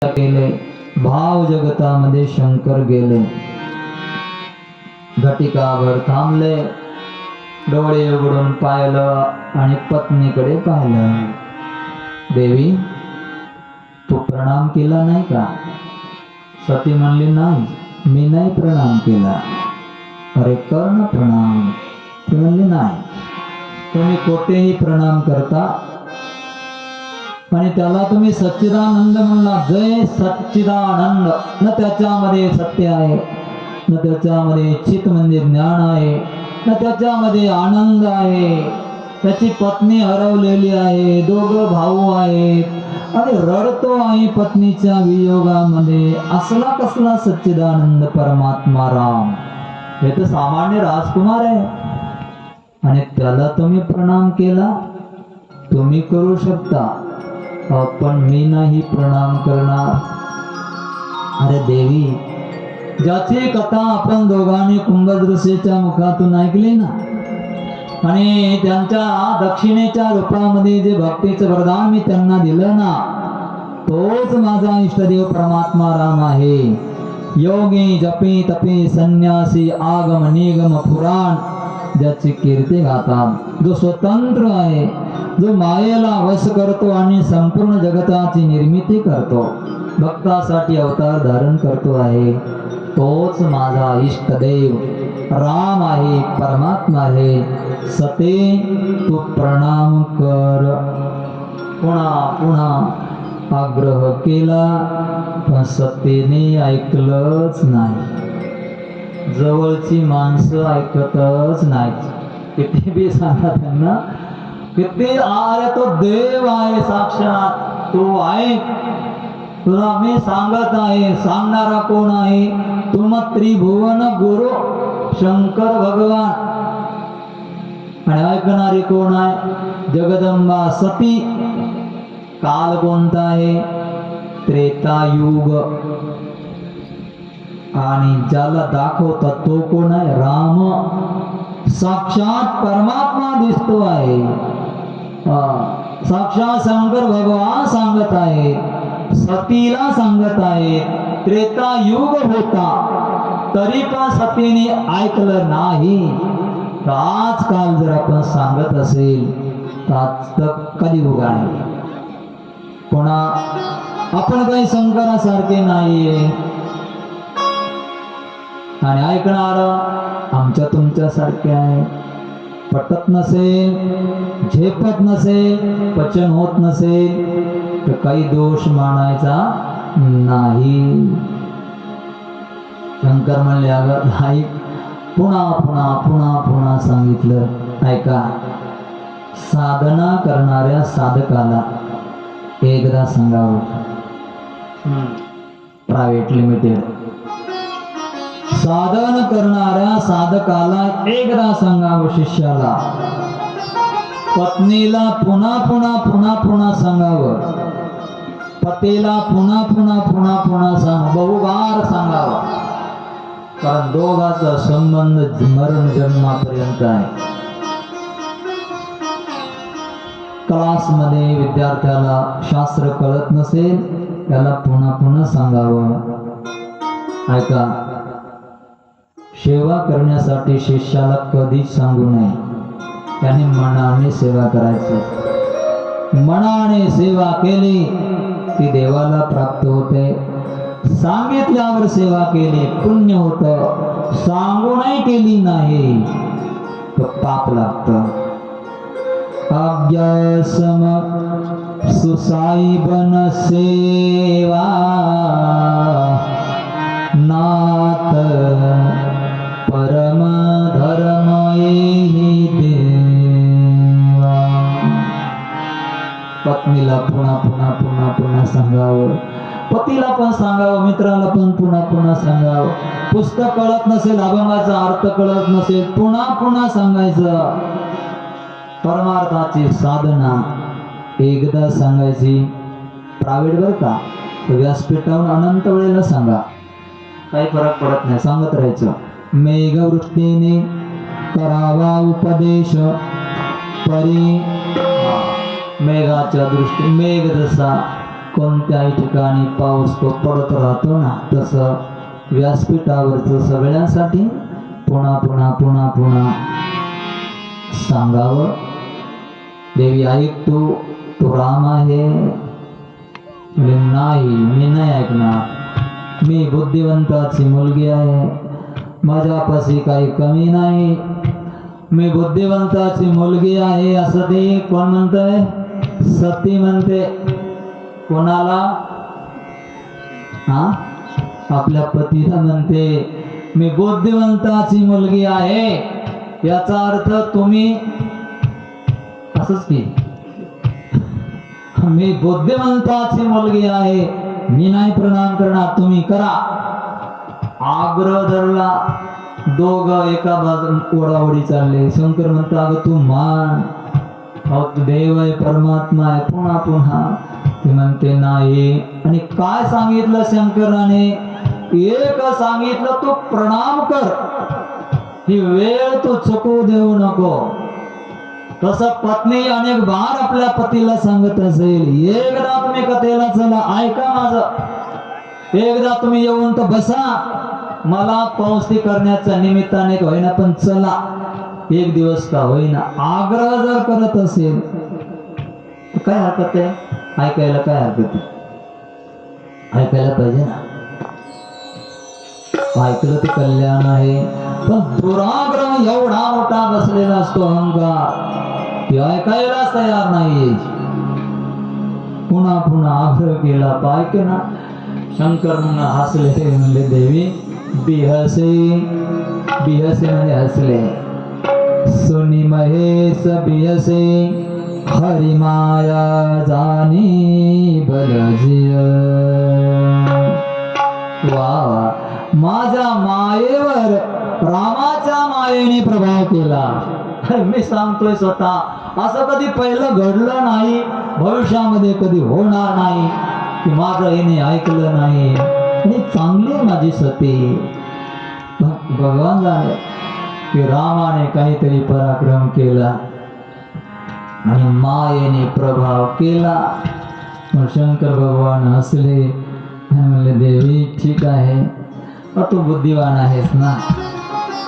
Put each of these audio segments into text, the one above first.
केले, भाव जगतामध्ये शंकर गेले. घटिकावर थांबले, डोळे उघडून पाहिलं आणि पत्नीकडे पाहिलं. देवी, तू प्रणाम केला नाही का? सती म्हणली, नाही, मी नाही प्रणाम केला. अरे कर ना प्रणाम. ती म्हणली, नाही, तुम्ही कोठेही प्रणाम करता आणि त्याला तुम्ही सच्चिदानंद म्हणला. जय सच्चिदानंद. न त्याच्यामध्ये सत्य आहे, न त्याच्यामध्ये चित म्हणजे ज्ञान आहे, न त्याच्यामध्ये आनंद आहे. त्याची पत्नी हरवलेली आहे, दोघं भाऊ आहेत आणि रडतो आहे पत्नीच्या वियोगामध्ये. असला कसला सच्चिदानंद परमात्मा राम? हे तर सामान्य राजकुमार आहे आणि त्याला तुम्ही प्रणाम केला. तुम्ही करू शकता, पण मी नाही प्रणाम करणार. अरे देवी, ज्याची कथा आपण दोघांनी कुंभदृष्टीच्या मुखातून ऐकली ना, आणि त्यांच्या दक्षिणेच्या रूपामध्ये जे भक्तीचं वरदान मी त्यांना दिलं ना, तोच माझा इष्टदेव परमात्मा राम आहे. योगी जपी तपी संन्यासी आगम निगम पुराण ज्याची कीर्ती गातात, जो स्वतंत्र आहे, जो मायेला वश करतो आणि संपूर्ण जगताची निर्मिती करतो, भक्तासाठी अवतार धारण करतो आहे, तोच माझा इष्टदेव राम आहे, परमात्मा आहे. सते, तू प्रणाम कर. पुन्हा पुन्हा आग्रह केला, पण सतेने ऐकलंच नाही. जवळची माणसं ऐकतच नाहीत. किती बी सांगा त्यांना, किती, अरे तो देव आहे साक्षात, तो आहे. तुला मी सांगत आहे, सांगणारा कोण आहे? तुम त्रिभुवन गुरु शंकर भगवान. आणि ऐकणारी कोण आहे? जगदंबा सती. काल कोणता आहे? त्रेतायुग. आणि ज्याला दाखवतात तो कोण आहे? राम. साक्षात परमात्मा दिसतो आहे. साक्षात शंकर भगवान सांगत आहे, सतीला सांगत आहे. त्रेतायुग होता तरी पण सतीने ऐकलं नाही. तर आजकाल जर आपण सांगत असेल तर आज तर कलियुग आहे. कोणा आपण काही शंकरासारखे नाहीये आणि ऐकणार आमच्या तुमच्या सारखे आहे. पटत नसेल, झेपत नसेल, पचन होत नसेल तर काही दोष मानायचा नाही. शंकर म्हणले, अगं नाही, पुन्हा पुन्हा पुन्हा पुन्हा सांगितलं. ऐका, साधना करणाऱ्या साधकाला एकदा सांगावं. Private limited. साधन करणाऱ्या साधकाला एकदा सांगावं. शिष्याला, पत्नीला पुन्हा पुन्हा पुन्हा पुन्हा सांगावं. पतीला पुन्हा पुन्हा पुन्हा पुन्हा बहुवार सांगावं. कारण दोघांचा संबंध मरण जन्मापर्यंत आहे. क्लासमध्ये विद्यार्थ्याला शास्त्र कळत नसेल, त्याला पुन्हा पुन्हा सांगावं. ऐका, सेवा करण्यासाठी शिष्याला कधीच सांगू नये. त्याने मनाने सेवा करायची. मनाने सेवा केली की देवाला प्राप्त होते. सांगितल्यावर सेवा केली पुण्य होतं. सांगूनही केली नाही तर पाप लागतं. अभ्यासम सुसाईबन सेवा नाथ परम धर्म येही देवा. पत्नीला पुन्हा पुन्हा पुन्हा पुन्हा सांगावं. पतीला पण सांगावं, मित्राला पण पुन्हा पुन्हा सांगावं. पुस्तक कळत नसेल, अभंगाचा अर्थ कळत नसेल, पुन्हा पुन्हा सांगायचं. परमार्थाची साधना एकदा सांगायची. प्रायव्हेट बरं का, व्यासपीठावरून अनंत वेळेला सांगा, काही फरक पडत नाही, सांगत राहायचं. मेघवृष्टीने करावा उपदेश परी. मेघाच्या दृष्टी, मेघ जसा कोणत्याही ठिकाणी पाऊस तो पडत राहतो ना, तसं व्यासपीठावरचं सगळ्यांसाठी पुन्हा पुन्हा पुन्हा पुन्हा सांगावं. देवी ऐक, तू राम आहे. नाही, मी नाही ऐकणार. मी बुद्धिवंताची मुलगी आहे, माझ्यापाशी काही कमी नाही. मी बुद्धिवंताची मुलगी आहे असं ते कोण म्हणतंय? सती म्हणते. कोणाला? हा, आपल्या पतीला म्हणते मी बुद्धिवंताची मुलगी आहे. याचा अर्थ तुम्ही असंच की मी बुद्धिवंताची मुलगी आहे, मी नाही प्रणाम करणार, तुम्ही करा. आग्रह धरला. दोघं एका बाजून ओढाओढी चालले. शंकर म्हणता अगं तू मान, देव आहे, परमात्मा आहे. पुन्हा पुन्हा ती म्हणते नाही. आणि काय सांगितलं शंकराने? एक सांगितलं, तू प्रणाम कर, ही वेळ तू चुकू देऊ नको. तसं पत्नी अनेक बार आपल्या पतीला सांगत असेल, एकदा तुम्ही कथेला चला, ऐका माझं, एकदा तुम्ही येऊन तर बसा, मला पौष्टी करण्याच्या निमित्ताने होईना पण चला, एक दिवस का होईना. आग्रह जर करत असेल तर काय हरकत आहे? ऐकायला काय हरकत आहे? ऐकायला पाहिजे ना. ऐकलं ते कल्याण आहे. पण दुराग्रह एवढा मोठा बसलेला असतो अहंकार, ते ऐकायलाच तयार नाही. पुन्हा पुन्हा आग्रह केला, पाय ना. शंकर म्हणून हसले, म्हणले देवी बिहसे. बिहसे म्हणजे हसले. सुनी महेश बिहसे, हरी माया जानी बलजिय. वा, माझ्या मायेवर रामाच्या मायेने प्रभाव केला. मी सांगतोय स्वतः, असं कधी पहिलं घडलं नाही, भविष्यामध्ये कधी होणार नाही की माझं हिने ऐकलं नाही. आणि चांगली माझी सती. भगवान जाणे की रामाने काहीतरी पराक्रम केला आणि मायेने प्रभाव केला. मग शंकर भगवान हसले आणि म्हणले देवी ठीक आहे, मग तू बुद्धिवान आहेस ना,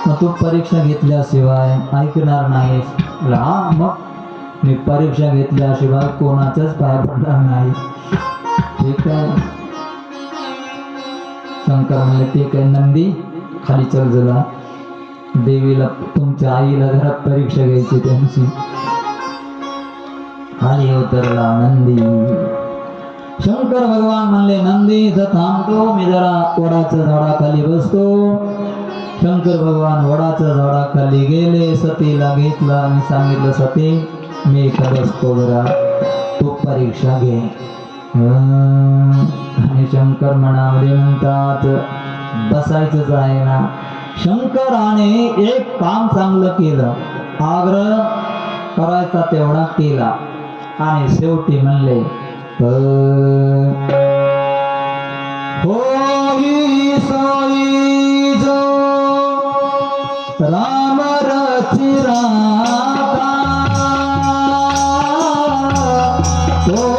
मग तू परीक्षा घेतल्याशिवाय ऐकणार नाहीस. हा, मग मी परीक्षा घेतल्याशिवाय कोणाच्याच पाय पडणार नाही. ठीक आहे. शंकर म्हणले ठीक आहे, नंदी खाली चल जरा, देवीला तुमच्या आईला जरा परीक्षा घ्यायची त्यांची. खाली उतरला नंदी. शंकर भगवान म्हणले नंदी इथं थांबतो, मी जरा वडाच्या झाडाखाली बसतो. शंकर भगवान वडाच्या झाडाखाली गेले, सतीला घेतला आणि सांगितलं सती मी इथं बसतो, जरा तू परीक्षा घे. आणि शंकर मनामध्ये म्हणतात बसायचंच आहे ना. शंकराने एक काम चांगलं केलं, आग्रह करायचा तेवढा केला आणि शेवटी म्हणले होई सोई जो राम रचिरा तो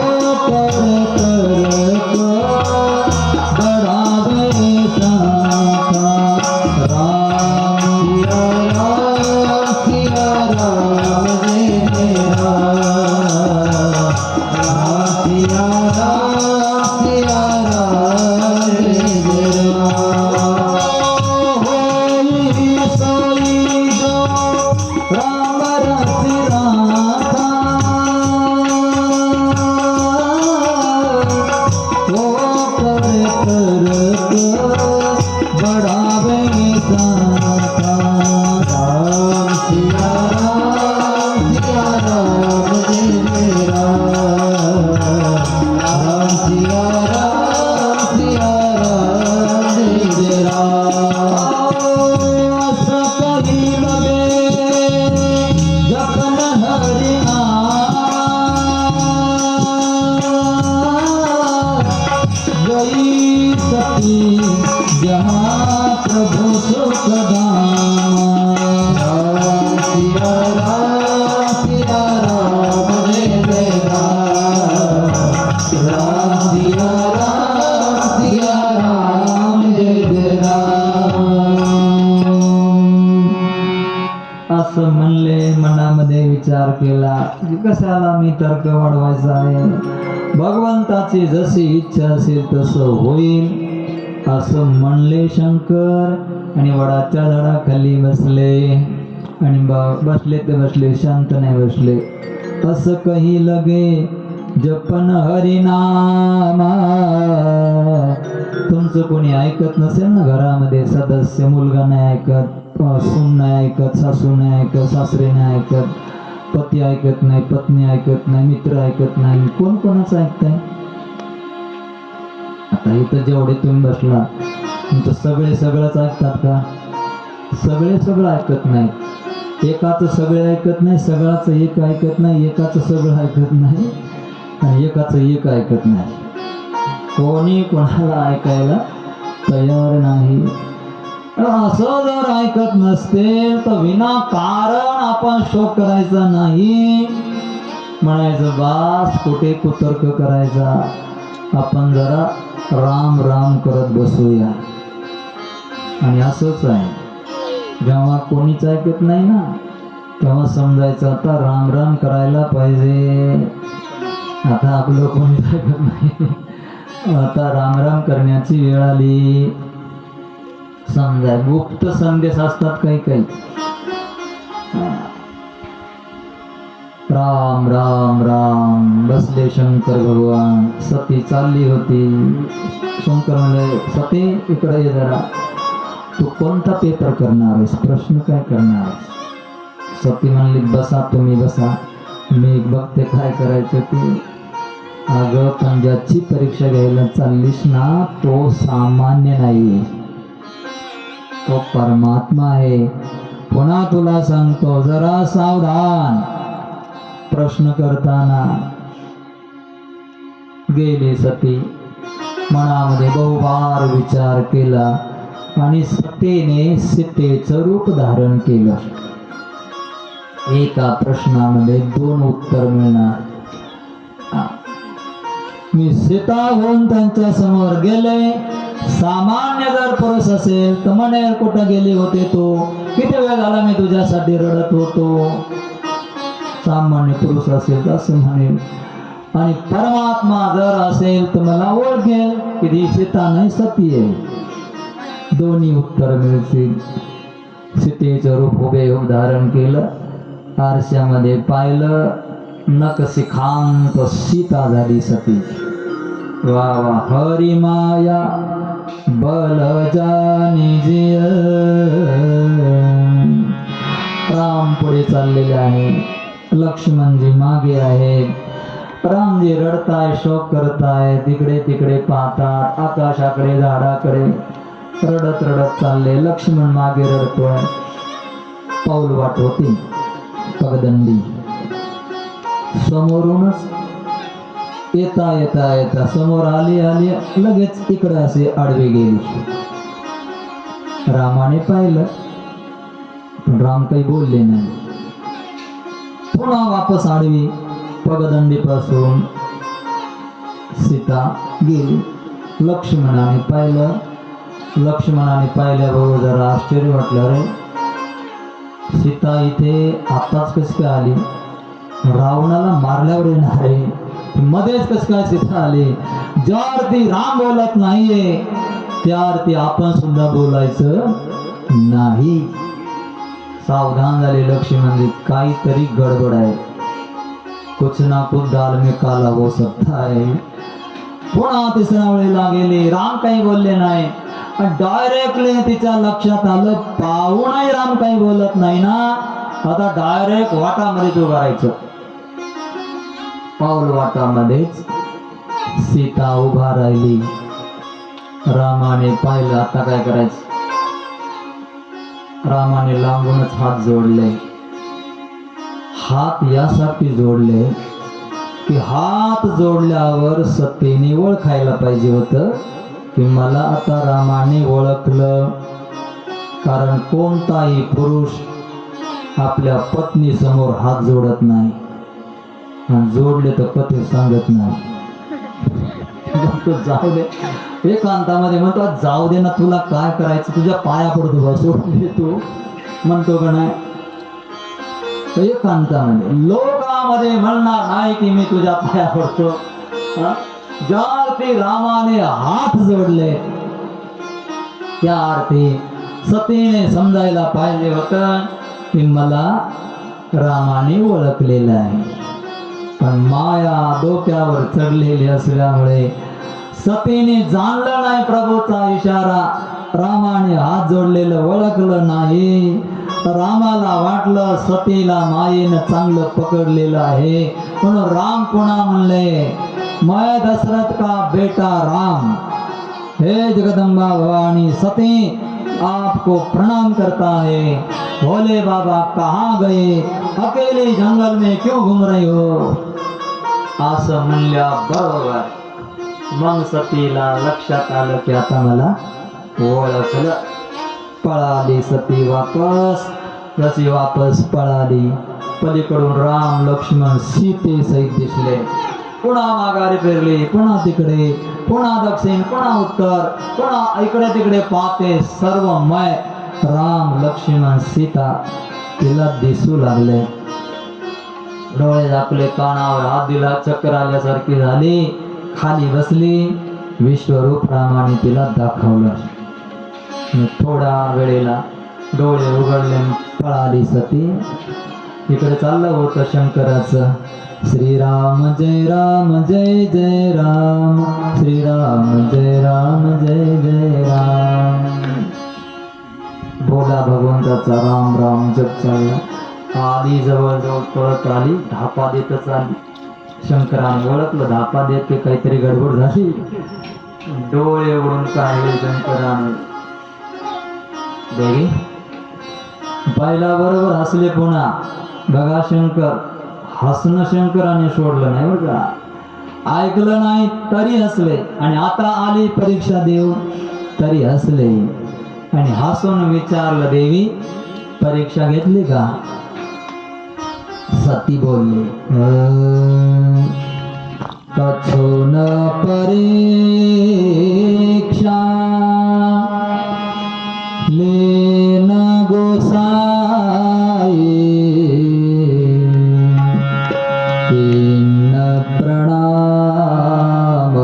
की कशाला मी तर्क वाढवायचा आहे, भगवंताची जशी इच्छा असेल तसं होईल असं म्हणले शंकर. आणि वडाच्या झाडाखाली बसले आणि बसले ते बसले, शांत नाही बसले. असं काही लगे जपन हरिनामा. तुमचं कोणी ऐकत नसेल ना घरामध्ये, सदस्य, मुलगा नाही ऐकत, सून नाही ऐकत, सासू नाही ऐकत, सासरे नाही ऐकत, पती ऐकत नाही, पत्नी ऐकत नाही, मित्र ऐकत नाही, कोण कोणाचं ऐकताय? आता इथं जेवढे तुम्ही बसला तुमचं सगळे सगळंच ऐकतात का? सगळे सगळं ऐकत नाही. एकाचं सगळे ऐकत नाही, सगळ्याचं एक ऐकत नाही, एकाचं सगळं ऐकत नाही आणि एकाचं एक ऐकत नाही. कोणी कोणाला ऐकायला तयार नाही. असं जर ऐकत नसते तर विनाकारण आपण शोक करायचा नाही, म्हणायचं बास कुठे कुतर्क करायचा, आपण जरा राम राम करत बसूया. आणि असंच आहे, जेव्हा कोणीच ऐकत नाही ना तेव्हा समजायचं आता राम राम करायला पाहिजे. आता आपलं कोणीच ऐकत नाही, आता राम राम करण्याची वेळ आली. समजा गुप्त संदेश असतात काही काही. राम राम राम बसले शंकर भगवान. सती चालली होती. शंकर म्हणले, सती इकडे ये जरा, तू कोणता पेपर करणार आहेस, प्रश्न काय करणार आहेस? सती म्हणली, बसा तुम्ही बसा, मी बघते काय करायचं ते. अगं पण ज्याची परीक्षा घ्यायला चाललीस ना तो सामान्य नाही, तो परमात्मा आहे. पुन्हा तुला सांगतो जरा सावधान. प्रश्न करताना गेली सती, मनामध्ये बहुवार विचार केला आणि सतीने सीतेचं रूप धारण केलं. एका प्रश्नामध्ये 2 उत्तर मिळणार. मी सीता होऊन त्यांच्या समोर गेले. सामान्य जर पुरुष असेल तर म्हणेल कुठं गेले होते तो, किती वेळ झाला मी तुझ्यासाठी रडत होतो. सामान्य पुरुष असेल तर असं म्हणेल. आणि परमात्मा जर असेल तर मला ओळखेल की ती सीता नाही सती आहे. दोन्ही उत्तर मिळतील. सीतेचं रूप हुबेहूब धारण केलं. आरशामध्ये पाहिलं, नखशिखांत सीता झाली सती. वा वा हरी माया बल जानिजिय. राम पुढे चाललेले आहे, लक्ष्मणजी मागे आहे. रामजी रडताय, शोक करताय, तिकडे तिकडे पाहतात, आकाशाकडे, झाडाकडे, रडत रडत चालले. लक्ष्मण मागे रडतोय. पाऊल वाट होती पगदंडी. समोरूनच येता येता येता समोर आली आली लगेच इकडे असे आडवे गेली. रामाने पाहिलं पण राम काही बोलले नाही. पुन्हा वापस आडवी पगदंडीपासून सीता गेली. लक्ष्मणाने पाहिलं. लक्ष्मणाने पाहिल्याबरोबर जरा आश्चर्य वाटलं, रे सीता इथे आताच कशी काय आली? रावणाला मारल्यावर येणार आहे, मध्येच कस काय सीता आली? ज्यावरती राम बोलत नाहीये त्यावरती आपण सुद्धा बोलायचं नाही. सावधान झाले लक्ष्मण, काहीतरी गडबड आहे, कुछ ना कुछ दाल में काला हो सकता है. पुन्हा तिसऱ्या वेळेला गेले. राम काही बोलले नाही. डायरेक्टली तिच्या लक्षात आलं, पाहूनही राम काही बोलत नाही ना, आता डायरेक्ट वाटामध्ये उभं राहायचं. पाऊल वाटामध्येच सीता उभा राहिली. रामाने पाहिलं, आता काय करायचं? रामाने लांबूनच हात जोडले. हात यासाठी जोडले की हात जोडल्यावर सतीने ओळखायला पाहिजे होतं की मला आता रामाने ओळखलं. कारण कोणताही पुरुष आपल्या पत्नी समोर हात जोडत नाही, आणि जोडले तर कधी सांगत नाही. जाऊ दे, एकांतामध्ये म्हणतो जाऊ दे ना, तुला काय करायचं, तुझ्या पाया पडतो बा, सोडून देतो म्हणतो का नाही. एकांतामध्ये लोक मनामध्ये म्हणणार नाही की मी तुझ्या पाया पडतो. ज्या अर्थी रामाने हात जोडले त्या अर्थी सतीने समजायला पाहिजे होतं की मला रामाने ओळखलेलं आहे. पण माया डोक्यावर चढलेली असल्यामुळे सतीने जाणलं नाही प्रभूचा इशारा. रामाने हात जोडलेलं ओळखलं नाही. रामाला वाटलं सतीला मायेनं चांगलं पकडलेलं आहे म्हणून राम पुन्हा म्हणले, मैं दशरथ का बेटा राम, हे जगदम्बा भवानी सती आपको प्रणाम करता है. भोले बाबा कहाँ गए, अकेले जंगल में क्यों घूम रहे हो. असं म्हणल्या बरोबर मग सतीला लक्षात आलं की आता मला ओळखलं. पळाली सती वापस. जशी वापस पळाली पलीकडून राम लक्ष्मण सीते सहित दिसले. पुन्हा माघारी फिरली, पुन्हा तिकडे, पुन्हा दक्षिण, पुन्हा उत्तर, पुन्हा इकडे तिकडे पाहते सर्वमय राम लक्ष्मण सीता तिला दिसू लागले. डोळे झाकले, कानावर हात दिला, चक्कर आल्यासारखी झाली, खाली बसली. विश्वरूप रामाने तिला दाखवलं. थोड्या वेळेला डोळे उघडले, पळाली सती. इकडे चाललं होतं शंकराचं श्रीराम जय राम जय जय राम, श्रीराम जय राम जय जय राम. भोला भगवंताचा राम राम जप चालला. आली जवळ जवळ पळत आली, धापा देतच आली. शंकराने ओळखलं धापा देते काहीतरी गडबड झाली. डोळे उघडून काढले शंकराने. देवी पाहिला बरोबर हसले पुन्हा. बघा शंकर हसणं शंकराने सोडलं नाही बरं का. ऐकलं नाही तरी हसले आणि आता आली परीक्षा देऊ तरी हसले आणि हसून विचारलं, देवी परीक्षा घेतली का. सती बोलली, कछो न परीक्षा लेन गोसाई, तीन प्रणाम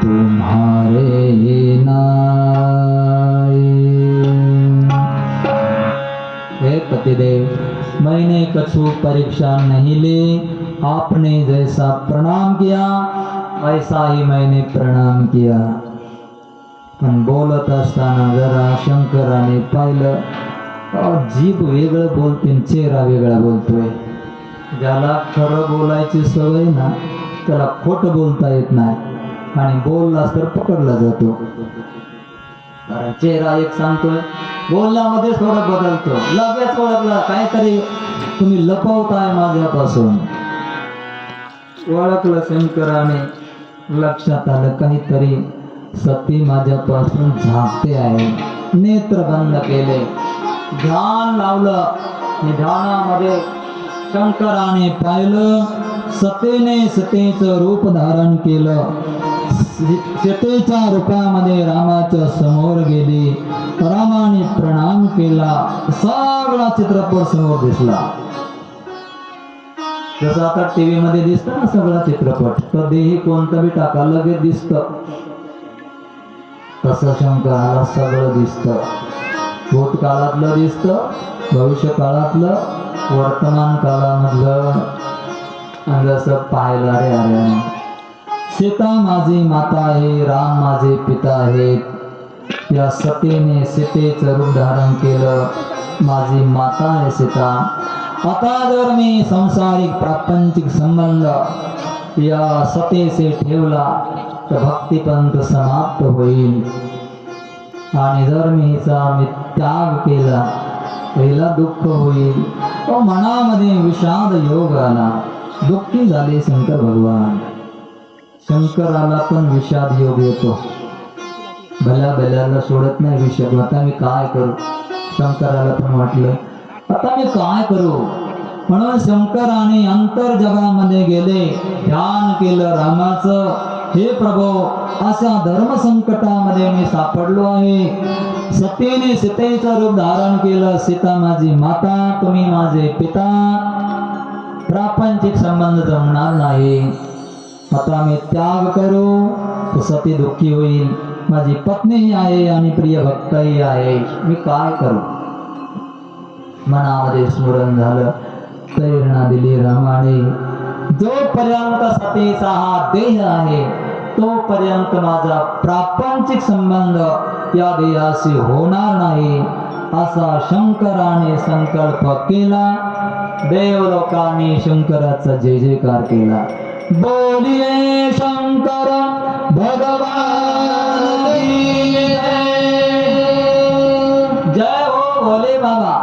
तुम्हारे नाई. हे पतिदेव, मैंने कछु परीक्षा नहीं ली, आपने जैसा प्रणाम किया वैसा ही मैंने प्रणाम किया. पण बोलत असताना जरा शंकराने पाहिलं जीभ वेगळं बोलते, चेहरा वेगळा बोलतोय. ज्याला खरं बोलायची सवय ना त्याला खोटं बोलता येत नाही आणि बोललास तर पकडला जातो. कारण चेहरा एक सांगतोय, बोलण्यामध्ये थोडं बदलतो. लगेच ओळखला काहीतरी तुम्ही लपवताय माझ्यापासून. ओळखलं शंकराने. लक्षात आलं काहीतरी सती माझ्यापासून झाकते आहे. नेत्र बंद केले, ध्यान लावलं. ध्यानामध्ये शंकराने पाहिलं सतीने सीतेचं रूप धारण केलं. सीतेच्या रूपामध्ये रामाच्या समोर गेली. रामाने प्रणाम केला. सगळा चित्रपट समोर दिसला. जसं आता टीव्ही मध्ये दिसत ना सगळा चित्रपट, कधीही कोणतं बी टाका लगेच दिसत. तसं शंकराला सगळं दिसतं. भूतकाळातलं दिसतं, भविष्य काळातलं, वर्तमान काळामधलं. जसं पाहायला रे अरे, सीता माझी माता आहे, राम माझे पिता आहेत. या सतीने सीतेचं रूप धारण केलं. माझी माता आहे सीता. आता जर मी संसारिक प्रापंचिक संबंध या सतीशी ठेवला तर भक्तिपंथ समाप्त होईल. आणि जर मी हिचा त्याग केला पहिला दुःख होईल. तो मनामध्ये विषाद योग आला. दुःखी झाले शंकर भगवान. शंकराला पण विषाद योग येतो. भल्या भल्याला सोडत नाही विषाद. आता मी काय करू. शंकराला पण वाटलं आता मी काय करू. म्हणून शंकराने अंतर जगामध्ये गेले, ध्यान केलं रामाचं. हे प्रभो, अशा धर्म संकटामध्ये मी सापडलो आहे. सतीने सीतेचं रूप धारण केलं. सीता माझी माता, तुम्ही माझे पिता. प्रापंचिक संबंध जमणार नाही. आता मी त्याग करू तर सती दुःखी होईल. माझी पत्नीही आहे आणि प्रिय भक्तही आहे, मी काय करू. मनामध्ये स्मरण झालं, प्रेरणा दिली रामाने, जोपर्यंत सतीचा हा देह आहे तोपर्यंत माझा प्रापंचिक संबंध या देहाशी होणार नाही, असा शंकराने संकल्प केला. देवलोकांनी शंकराचा जय जयकार केला. बोलिये शंकर भगवान की जय हो भोले बाबा.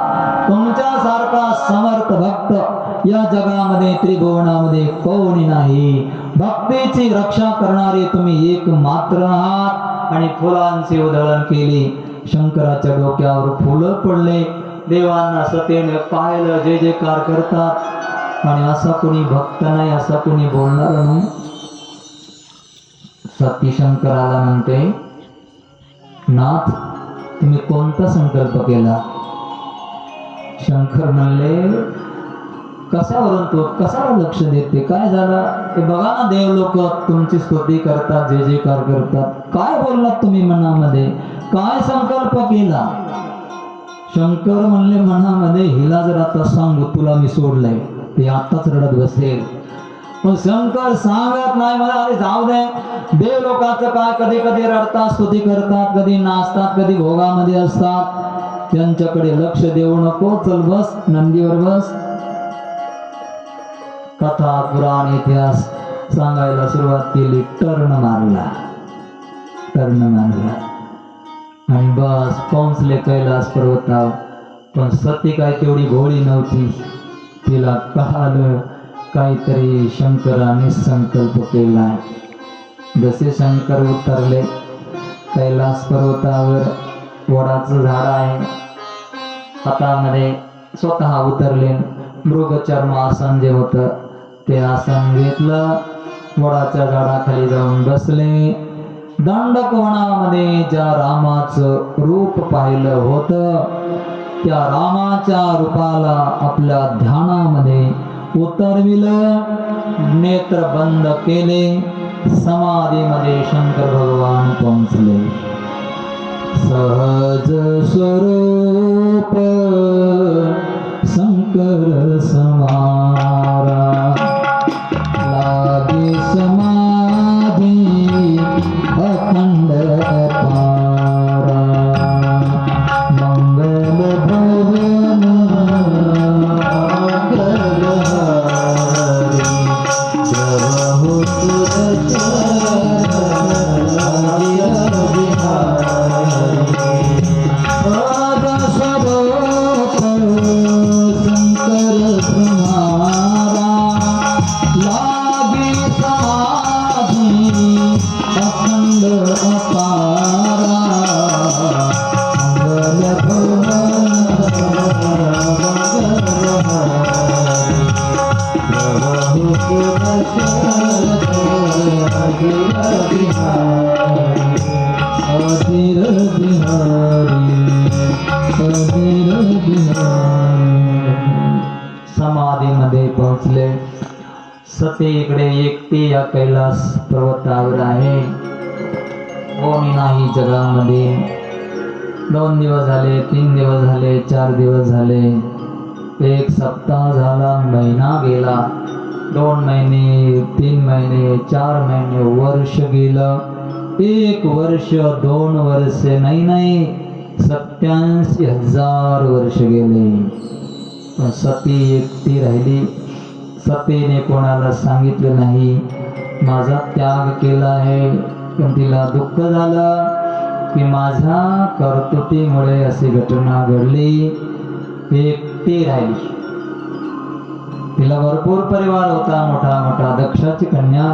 तुमच्यासारखा समर्थ भक्त या जगामध्ये त्रिभुवनामध्ये कोणी नाही. भक्तीची रक्षा करणारे तुम्ही एक मात्र आहात. आणि फुलांची उधळण केली. शंकराच्या डोक्यावर फुलं पडले. देवांना सतेने पाहिलं, जय जयकार करतात. आणि असा कोणी भक्त नाही, असा कोणी बोलणार नाही. सती शंकराला म्हणते, नाथ तुम्ही कोणता संकल्प केला. शंकर म्हणले, कशावरून तो कशाला लक्ष देते, काय झालं ते बघा ना. देव लोक तुमची स्तुती करतात, जय जयकार करतात. काय बोललात तुम्ही मनामध्ये, काय संकल्प केला. शंकर म्हणले मनामध्ये, हिला जर आता सांगू तुला मी सोडलंय ते आताच रडत बसेल. पण शंकर सांगत नाही मला, अरे जाऊ दे. देव लोकांचं काय, कधी कधी रडतात, स्तुती करतात, कधी नाचतात, कधी भोगामध्ये असतात. त्यांच्याकडे लक्ष देऊ नको, चल बस नंदीवर बस. कथा पुराण इतिहास सांगायला सुरुवात केली. टर्न मारला आणि बस पोहोचले कैलास पर्वतावर. पण सती काय तेवढी भोळी नव्हती. तिला कळालं काहीतरी शंकराने संकल्प केला. जसे शंकर उतरले कैलास पर्वतावर, वडाचं झाड आहे हातामध्ये, स्वतः उतरले. मृगचर्म आसन जे होतं ते आसन घेतलं. वडाच्या झाडाखाली जाऊन बसले. दंडकवनामध्ये ज्या रामाचं रूप पाहिलं होतं त्या रामाच्या रूपाला आपल्या ध्यानामध्ये उतरविलं. नेत्र बंद केले. समाधीमध्ये शंकर भगवान पोहोचले. सहज स्वरूप शंकर समारा, लागे समाधी अखंड अपारा. मंगल भवन समाधीमध्ये पोहोचले. सती इकडे एकटी या कैलास पर्वतावर आहे. कोणी नाही जगामध्ये. 2 दिवस झाले, 3 दिवस झाले, 4 दिवस झाले, 1 सप्ताह झाला, महिना गेला, 2 महिने, 3 महिने, 4 महिने, वर्ष गेलं. 1 वर्ष, 2 वर्ष नाही 87,000 वर्ष गेले. पण सती एकटी राहिली. सतीने कोणाला सांगितलं नाही माझा त्याग केला आहे. पण तिला दुःख झालं की माझ्या कर्तृत्वामुळे अशी घटना घडली. एकटी राहिली. तिला भरपूर परिवार होता, मोठा. दक्षाची कन्या,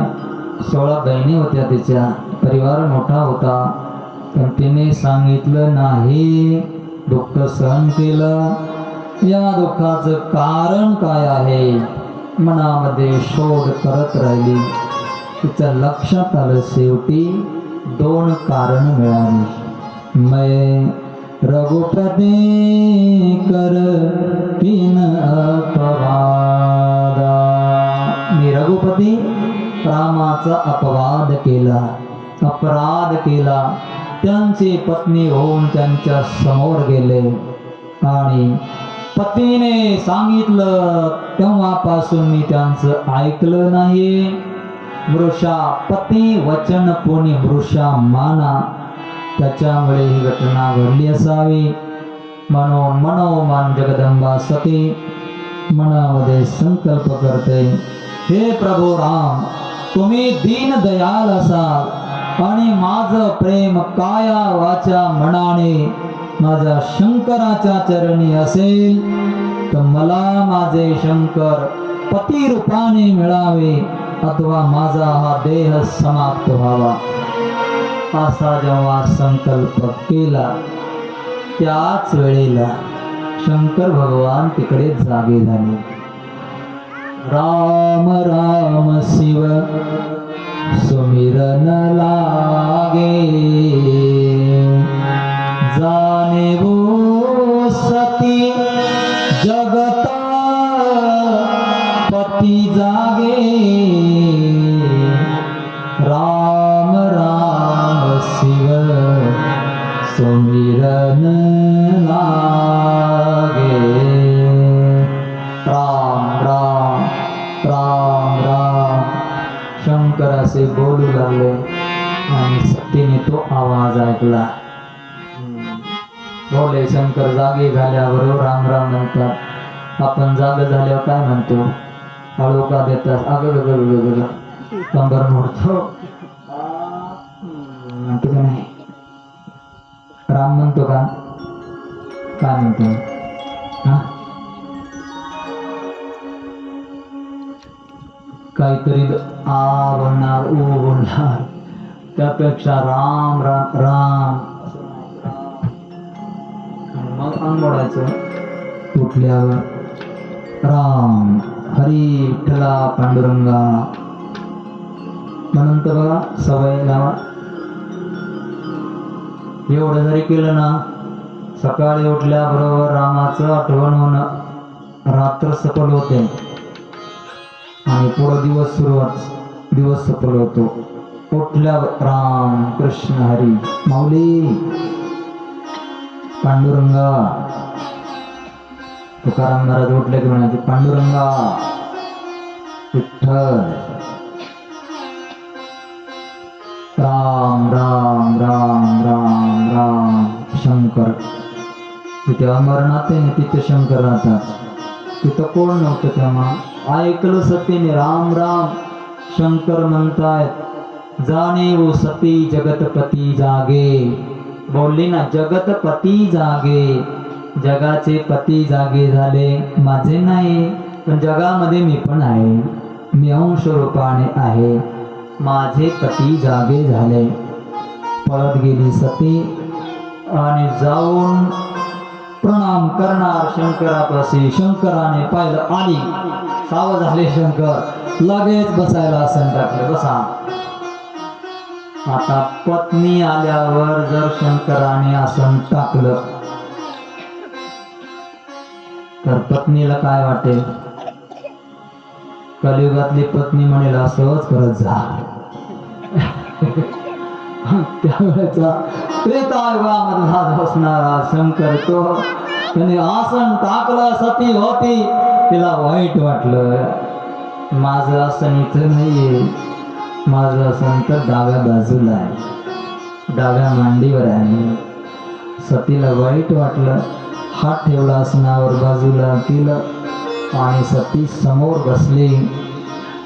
16 बहिणी होत्या. तिच्या परिवार मोठा होता. पण तिने सांगितलं नाही, दुःख सहन केलं. या दुःखाचं कारण काय आहे मनामध्ये शोध करत राहिली. तिच्या लक्षात आलं शेवटी 2 कारण मिळाली. मैं रघुपती कर तीन अपवादा. रघुपती रामाचा अपराध केला. त्यांची पत्नी होऊन त्यांच्या समोर गेले आणि पतीने सांगितलं तेव्हापासून मी त्यांचं ऐकलं नाही. वृषा पती वचन कोणी वृषा माना, त्याच्यामुळे ही घटना घडली असावी. म्हणून मनोमन जगदंबा सती मनामध्ये संकल्प करते, हे प्रभू राम, तुम्ही दीनदयाल असाल आणि माझं प्रेम काया वाचा मनाने माझ्या शंकराच्या चरणी असेल तर मला माझे शंकर पती रूपाने मिळावे अथवा माझा हा देह समाप्त व्हावा. असा जेव्हा संकल्प केला त्याच वेळेला शंकर भगवान तिकडे जागे झाले. राम राम शिव सुमिरन लागे, जाने वो सती जगत पति जागे. राम राम शिव सुमिरन लागे. राम राम राम राम शंकर असे बोलू लागले आणि सतीने तो आवाज ऐकला. बोले शंकर जागे झाल्यावर राम राम म्हणतात. आपण जाग झाल्यावर काय म्हणतो? हळू का देतात? अगं कंबर मोडतो म्हणतो का नाही? राम म्हणतो का? काय म्हणतो? हा काहीतरी आ बोलणार, ओ बोलणार, त्यापेक्षा राम राम राम मग अंगोडायचं. उठल्यावर राम हरी विठ्ठला पांडुरंगा म्हणून तर बघा सवय लावा. एवढं जरी केलं ना, सकाळी उठल्याबरोबर रामाचं आठवण होणं, रात्र सफल होते आणि पुढं दिवस सफल होतो. उठल्यावर राम कृष्ण हरी माऊली पांडुरंगा. तुकाराम महाराज उठले की म्हणायचे पांडुरंगा विठ्ठल. राम राम राम राम राम शंकर. तिथे अमरनाथ आहे ना, तिथे शंकर राहतात. तिथं कोण नव्हतं तेव्हा ऐकलं सतीने राम राम शंकर म्हणतायत. जाणे वो सती जगतपती जागे. बोलली ना, जगतपती जागे, जगाचे पती जागे झाले. माझे नाही पण जगामध्ये मी पण आहे, मी अंश रूपाने आहे. माझे पती जागे झाले. पळत गेली सती आणि जाऊन प्रणाम करणार शंकरापाशी. शंकराने पाहिलं आली, सावध झाले शंकर. लगेच बसायला आसन टाकले. बसा. आता पत्नी आल्यावर जर शंकराने आसन टाकलं तर पत्नीला काय वाटेल? कलियुगातली पत्नी म्हणेल असंच करत जा. त्यावेळेचा त्रेतायुगामधला बसणारा शंकर तो त्याने आसन टाकलं. सती होती, तिला वाईट वाटलं. माझं आसन इथं नाहीये, माझं आसन तर डाव्या बाजूला आहे, डाव्या मांडीवर आहे. सतीला वाईट वाटलं. हात ठेवला आसनावर, बाजूला केलं आणि सती समोर बसली.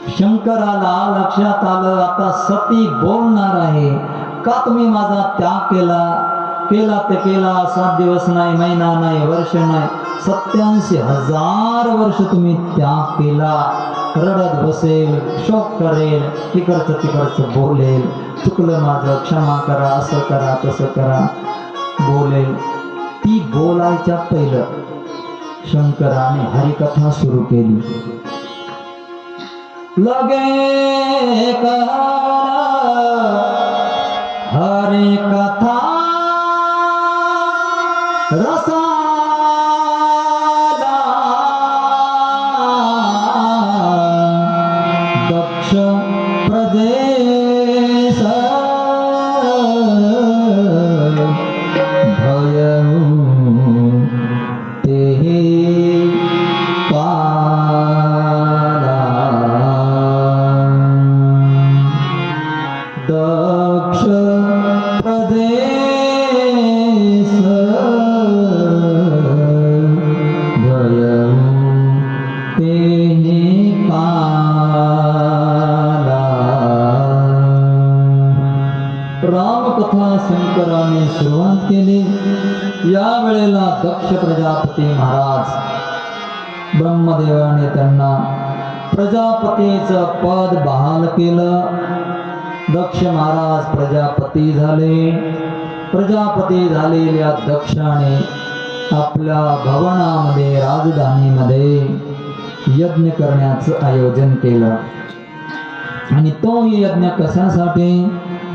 शंकराला लक्षात आलं आता सती बोलणार आहे. का तुम्ही माझा त्याग केला ते केला. 7 दिवस नाही, महिना नाही, वर्ष नाही, 87,000 वर्ष तुम्ही त्याग केला. रडत बसेल, शोक करेल, तिकडचं बोलेल, चुकलं माझं, क्षमा करा, असं करा, तसं करा, बोलेल. ती बोलायच्या पहिलं शंकराने हरिकथा सुरू केली. लगे करा हरिकथा रसा दक्ष प्रदेश भयऊ तेहि काला. रामकथा शंकराने सुरुवात केली. या वेळेला दक्ष प्रजापती महाराज ब्रह्मदेवाने त्यांना प्रजापतीचं पद बहाल केलं. दक्ष महाराज प्रजापती झाले. प्रजापती झालेल्या दक्षाने आपल्या भवनामध्ये राजधानीमध्ये यज्ञ करण्याचं आयोजन केलं. आणि तो यज्ञ कशासाठी?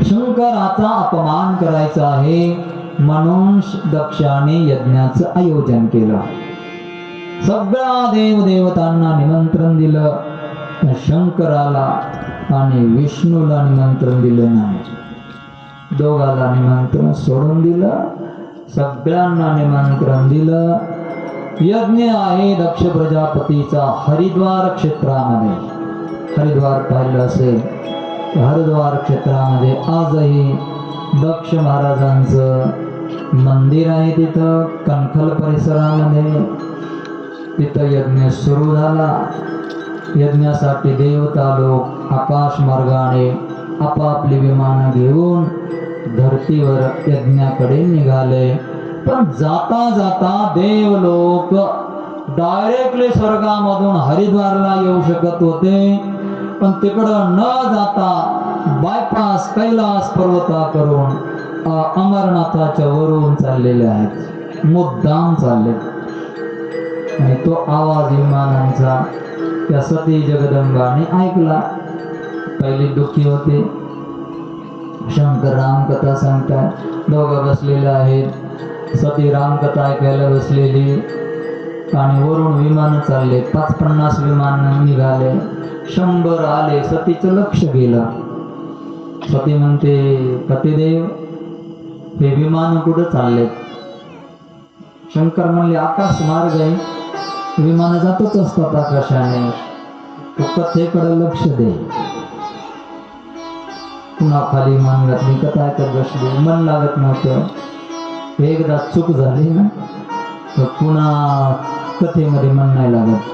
शंकराचा अपमान करायचा आहे म्हणून दक्षाने यज्ञाचं आयोजन केलं. सगळ्या देवदेवतांना निमंत्रण दिलं, शंकराला आणि विष्णूला निमंत्रण दिलं नाही. दोघाला निमंत्रण सोडून दिलं, सगळ्यांना निमंत्रण दिलं. यज्ञ आहे दक्ष प्रजापतीचा हरिद्वार क्षेत्रामध्ये. हरिद्वार पाहिलं असेल, हरिद्वार क्षेत्रामध्ये आजही दक्ष महाराजांचं मंदिर आहे. तिथं कणखल परिसरामध्ये तिथं यज्ञ सुरू झाला. यज्ञासाठी देवता लोक आकाश मार्गाने आपापली विमानं घेऊन धरतीवर यज्ञाकडे निघाले. पण जाता जाता देव लोक डायरेक्टली स्वर्गामधून हरिद्वारला येऊ शकत होते, पण तिकडं न जाता बायपास कैलास पर्वता करून अमरनाथाच्या वरून चाललेले आहेत, मुद्दाम चालले. आणि तो आवाज विमानांचा त्या सती जगदंबाने ऐकला. पहिली दुःखी होते. शंकर रामकथा सांगतात. दोघं बसलेले आहेत. सती रामकथा ऐकायला बसलेली आणि वरून विमान चालले. 50 विमान निघाले, 100 आले. सतीचं लक्ष गेलं. सती म्हणते, पतिदेव हे विमान कुठं चालले? शंकर म्हणले, आकाश मार्ग आहे, विमान जातच असतात आकाशाने, तू कथेकडे लक्ष दे. पुन्हा खाली मान घातली, कथा ऐकत बसली, मन लागत नव्हतं. एकदा चूक झाली ना तर पुन्हा कथेमध्ये मन नाही लागत.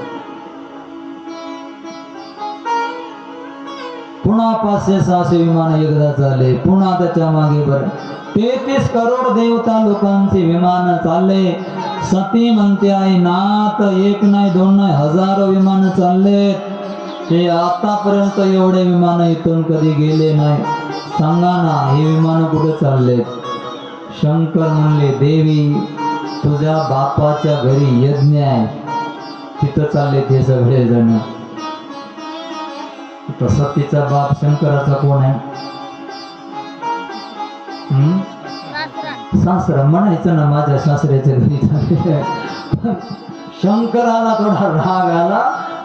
पुन्हा 500-600 विमान एकदा चालले. पुन्हा त्याच्या मागे 33 करोड देवता लोकांचे विमान चालले. सती म्हणते, आहे नाथ, एक नाही, दोन नाही, हजारो विमान चालले. ते आतापर्यंत एवढे विमान इथून कधी गेले नाही. सांगा ना, हे विमान कुठे चालले? शंकर म्हणले, देवी तुझ्या बापाच्या घरी यज्ञ आहे, तिथं चालले ते सगळे जण. सतीचा बाप शंकराचा कोण आहे? सासरा म्हणायचं ना, माझ्या सासऱ्याच्या घरी चालले. शंकराला थोडा राग आला.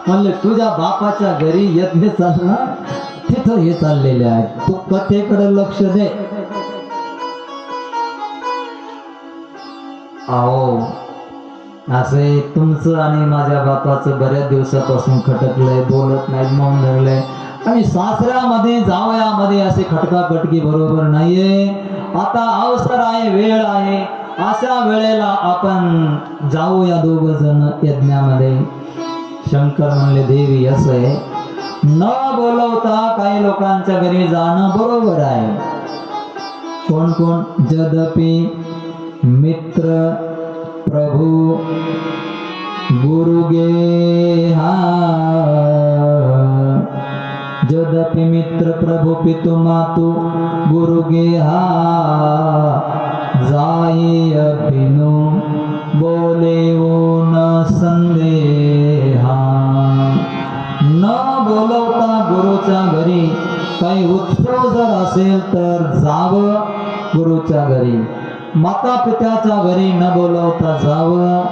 म्हणले, तुझ्या बापाच्या घरी यज्ञ चालणार, तिथं हे चाललेले आहे, तू कथेकडे लक्ष दे. आओ, असे तुमचं आणि माझ्या बापाचं बऱ्याच दिवसापासून खटकलंय, बोलत नाही, मौन धरलंय. आणि सासऱ्यामध्ये जावयामध्ये असे खटकाखटकी बरोबर नाहीये. आता अवसर आहे, वेळ आहे, अशा वेळेला आपण जाऊया दोघ जण यज्ञामध्ये. शंकर म्हणले, देवी असं आहे, न बोलवता काही लोकांच्या घरी जाणं बरोबर आहे. कोण कोण? जदपि मित्र प्रभु गुरु गेहा, जदपि मित्र प्रभु पितु मातु गुरु गेहा, जाई अभिनु बोले न संदेहा. न बोलवता गुरुच्या घरी काही उत्सव जर असेल तर जावं गुरुच्या घरी. माता पित्याच्या घरी न बोलवता जावं.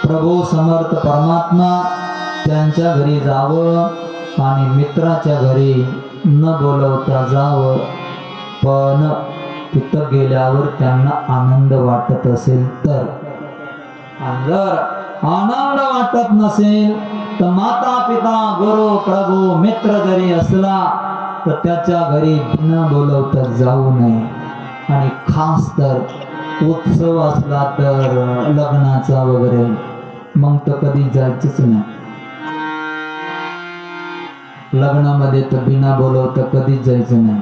प्रभू समर्थ परमात्मा त्यांच्या घरी जावं. आणि मित्राच्या घरी न बोलवता जावं. पण तिथं गेल्यावर त्यांना आनंद वाटत असेल तर. आणि जर आनंद वाटत नसेल तर माता पिता गुरु प्रभू मित्र जरी असला तर त्याच्या घरी बिना बोलवता जाऊ नये. आणि खास तर उत्सव असला तर लग्नाचा वगैरे मग तर कधी जायचंच नाही. लग्नामध्ये तर बिना बोलवता कधीच जायचं नाही.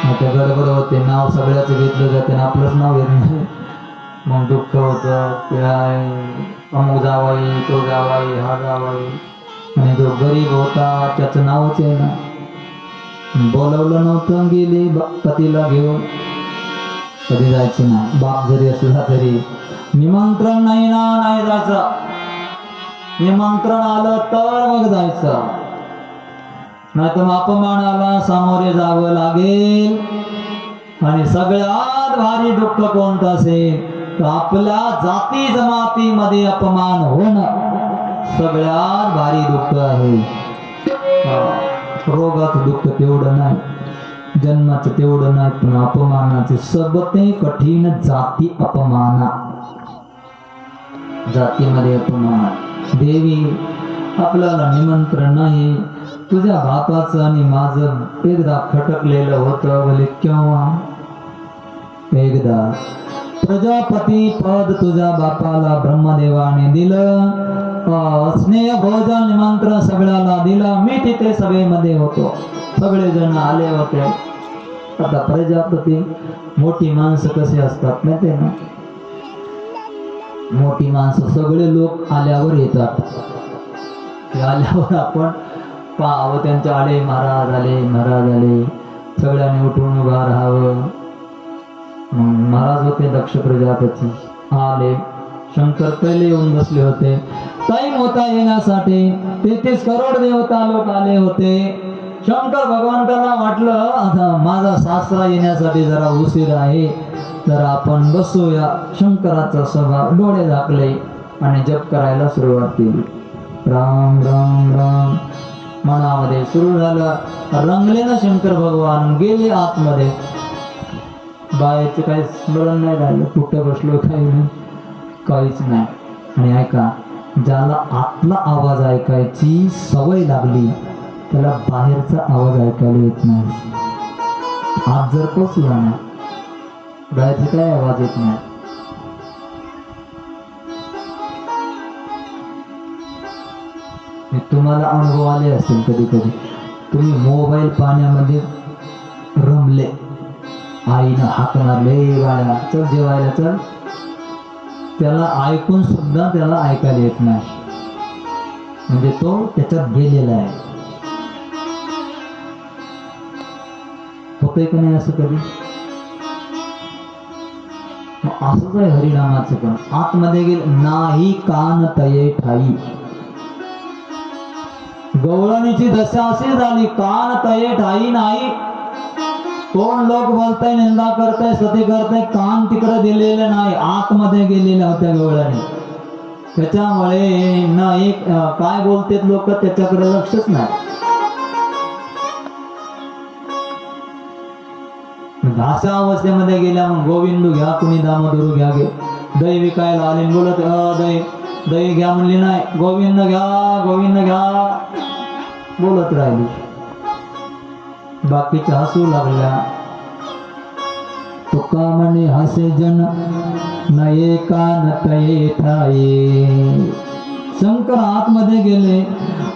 आता गडबड होते, नाव सगळ्याच घेतलं जाते ना आपलंच नाव येत नाही. मग दुःख होतं, काय अमुक जावाई, तो जावाई, हा जावाई. आणि जो गरीब होता त्याचं नावच आहे ना. बोलवलं नव्हतं, गेली पतीला घेऊन, कधी जायचं नाही. बाप जरी असला तरी निमंत्रण नाही ना, नाही जायचं. निमंत्रण आलं तर मग जायचं, नाही तर अपमान आला सामोरे जावं लागेल. आणि सगळ्यात भारी दुःख कोणतं असेल तर आपल्या जाती जमातीमध्ये अपमान होणं सगळ्यात भारी दुःख आहे. रोगाचं दुःख तेवढं नाही, जन्माचं तेवढं नाही, पण अपमानाचे सबते कठीण जाती अपमाना. जातीमध्ये अपमान. देवी आपल्याला निमंत्रण नाही. तुझ्या बापाचं आणि माझं एकदा खटकलेलं होतं. बोले केव्हा? एकदा प्रजापती पद तुझ्या बापाला ब्रह्मदेवाने दिलं. स्नेह भोजन निमंत्रण सगळ्याला दिलं. मी तिथे सभेमध्ये होतो, सगळेजण आले होते. आता प्रजापती मोठी माणसं कशी असतात माहिती आहे ना. मोठी माणसं सगळे लोक आल्यावर येतात. आल्यावर आपण पाहावं, त्यांच्या आले महाराज आले, महाराज आले, सगळ्यांनी उठून उभा राहावं. महाराज होते दक्ष प्रजापती, आले. शंकर पहिले येऊन बसले होते. टाईम होता येण्यासाठी. 33 करोड देवता लोक आले होते. शंकर भगवंतांना वाटलं आता माझा सासरा येण्यासाठी जरा उशीर आहे, तर आपण बसूया. शंकराचा स्वभाव, डोळे झाकले आणि जप करायला सुरुवात केली. राम राम राम मनामध्ये सुरू झालं. रंगले ना शंकर भगवान, गेले आतमध्ये. बाहेरचं काही स्मरण नाही राहिलं, कुठं बसलो काही नाही, काहीच नाही. आणि ऐका, ज्याला आतला आवाज ऐकायची सवय लागली त्याला बाहेरचा आवाज ऐकायला येत नाही. आत जर पोचला ना, बाहेरचा काय आवाज येत नाही. तुम्हाला अनुभव आले असेल कधी कधी. तुम्ही मोबाईल पाण्यामध्ये रमले, आईनं हाक मारले, बाळा चल जेवायला चल, त्याला ऐकून सुद्धा त्याला ऐकायला येत नाही. म्हणजे तो त्याच्यात गेलेला आहे. होतंय का नाही असं कधी? असंच आहे हरिनामाचं पण. आतमध्ये गेले नाही कान तये ठाई. गवळणीची दशा अशी झाली, कान तये ठाई नाही. कोण लोक बोलताय, निंदा करताय, सती करताय, कान तिकडे दिलेले नाही, आतमध्ये गेलेल्या होत्या गवळणी. त्याच्यामुळे न एक काय बोलतेत लोक त्याच्याकडे लक्षच नाही. अशा अवस्थेमध्ये गेल्या. मग गोविंदू घ्या, कुणी दामोदरू घ्या, घे दही विकायला आले, बोलत दही दही घ्या म्हणली नाही, गोविंद घ्या, गोविंद घ्या बोलत राहिली. बाकीच्या हसू लागल्या. तुका म्हणे हसे जन नये कान तये ठाई. शंकर आतमध्ये गेले.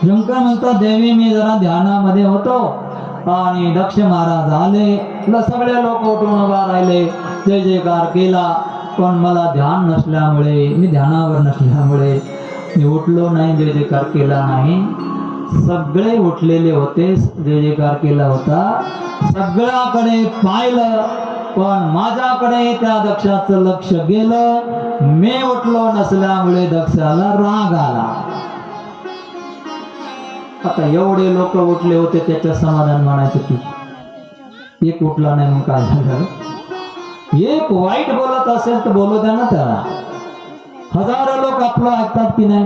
शंकर म्हणतात, देवी मी जरा ध्यानामध्ये होतो आणि दक्ष महाराज आले. सगळे लोक उठून उभा राहिले, जय जयकार केला. पण मला ध्यान नसल्यामुळे, मी ध्यानावर नसल्यामुळे मी उठलो नाही, जय जयकार केला नाही. सगळे उठलेले होते, जय जयकार केला होता. सगळ्याकडे पाहिलं, पण माझ्याकडे त्या दक्षाचं लक्ष गेलं. मी उठलो नसल्यामुळे दक्षाला राग आला. आता एवढे लोक उठले होते, त्याचं समाधान म्हणायचं की एक उठला नाही मग काय झालं. एक वाईट बोलत असेल तर बोलू द्या ना त्याला. हजारो लोक आपलं ऐकतात की नाही,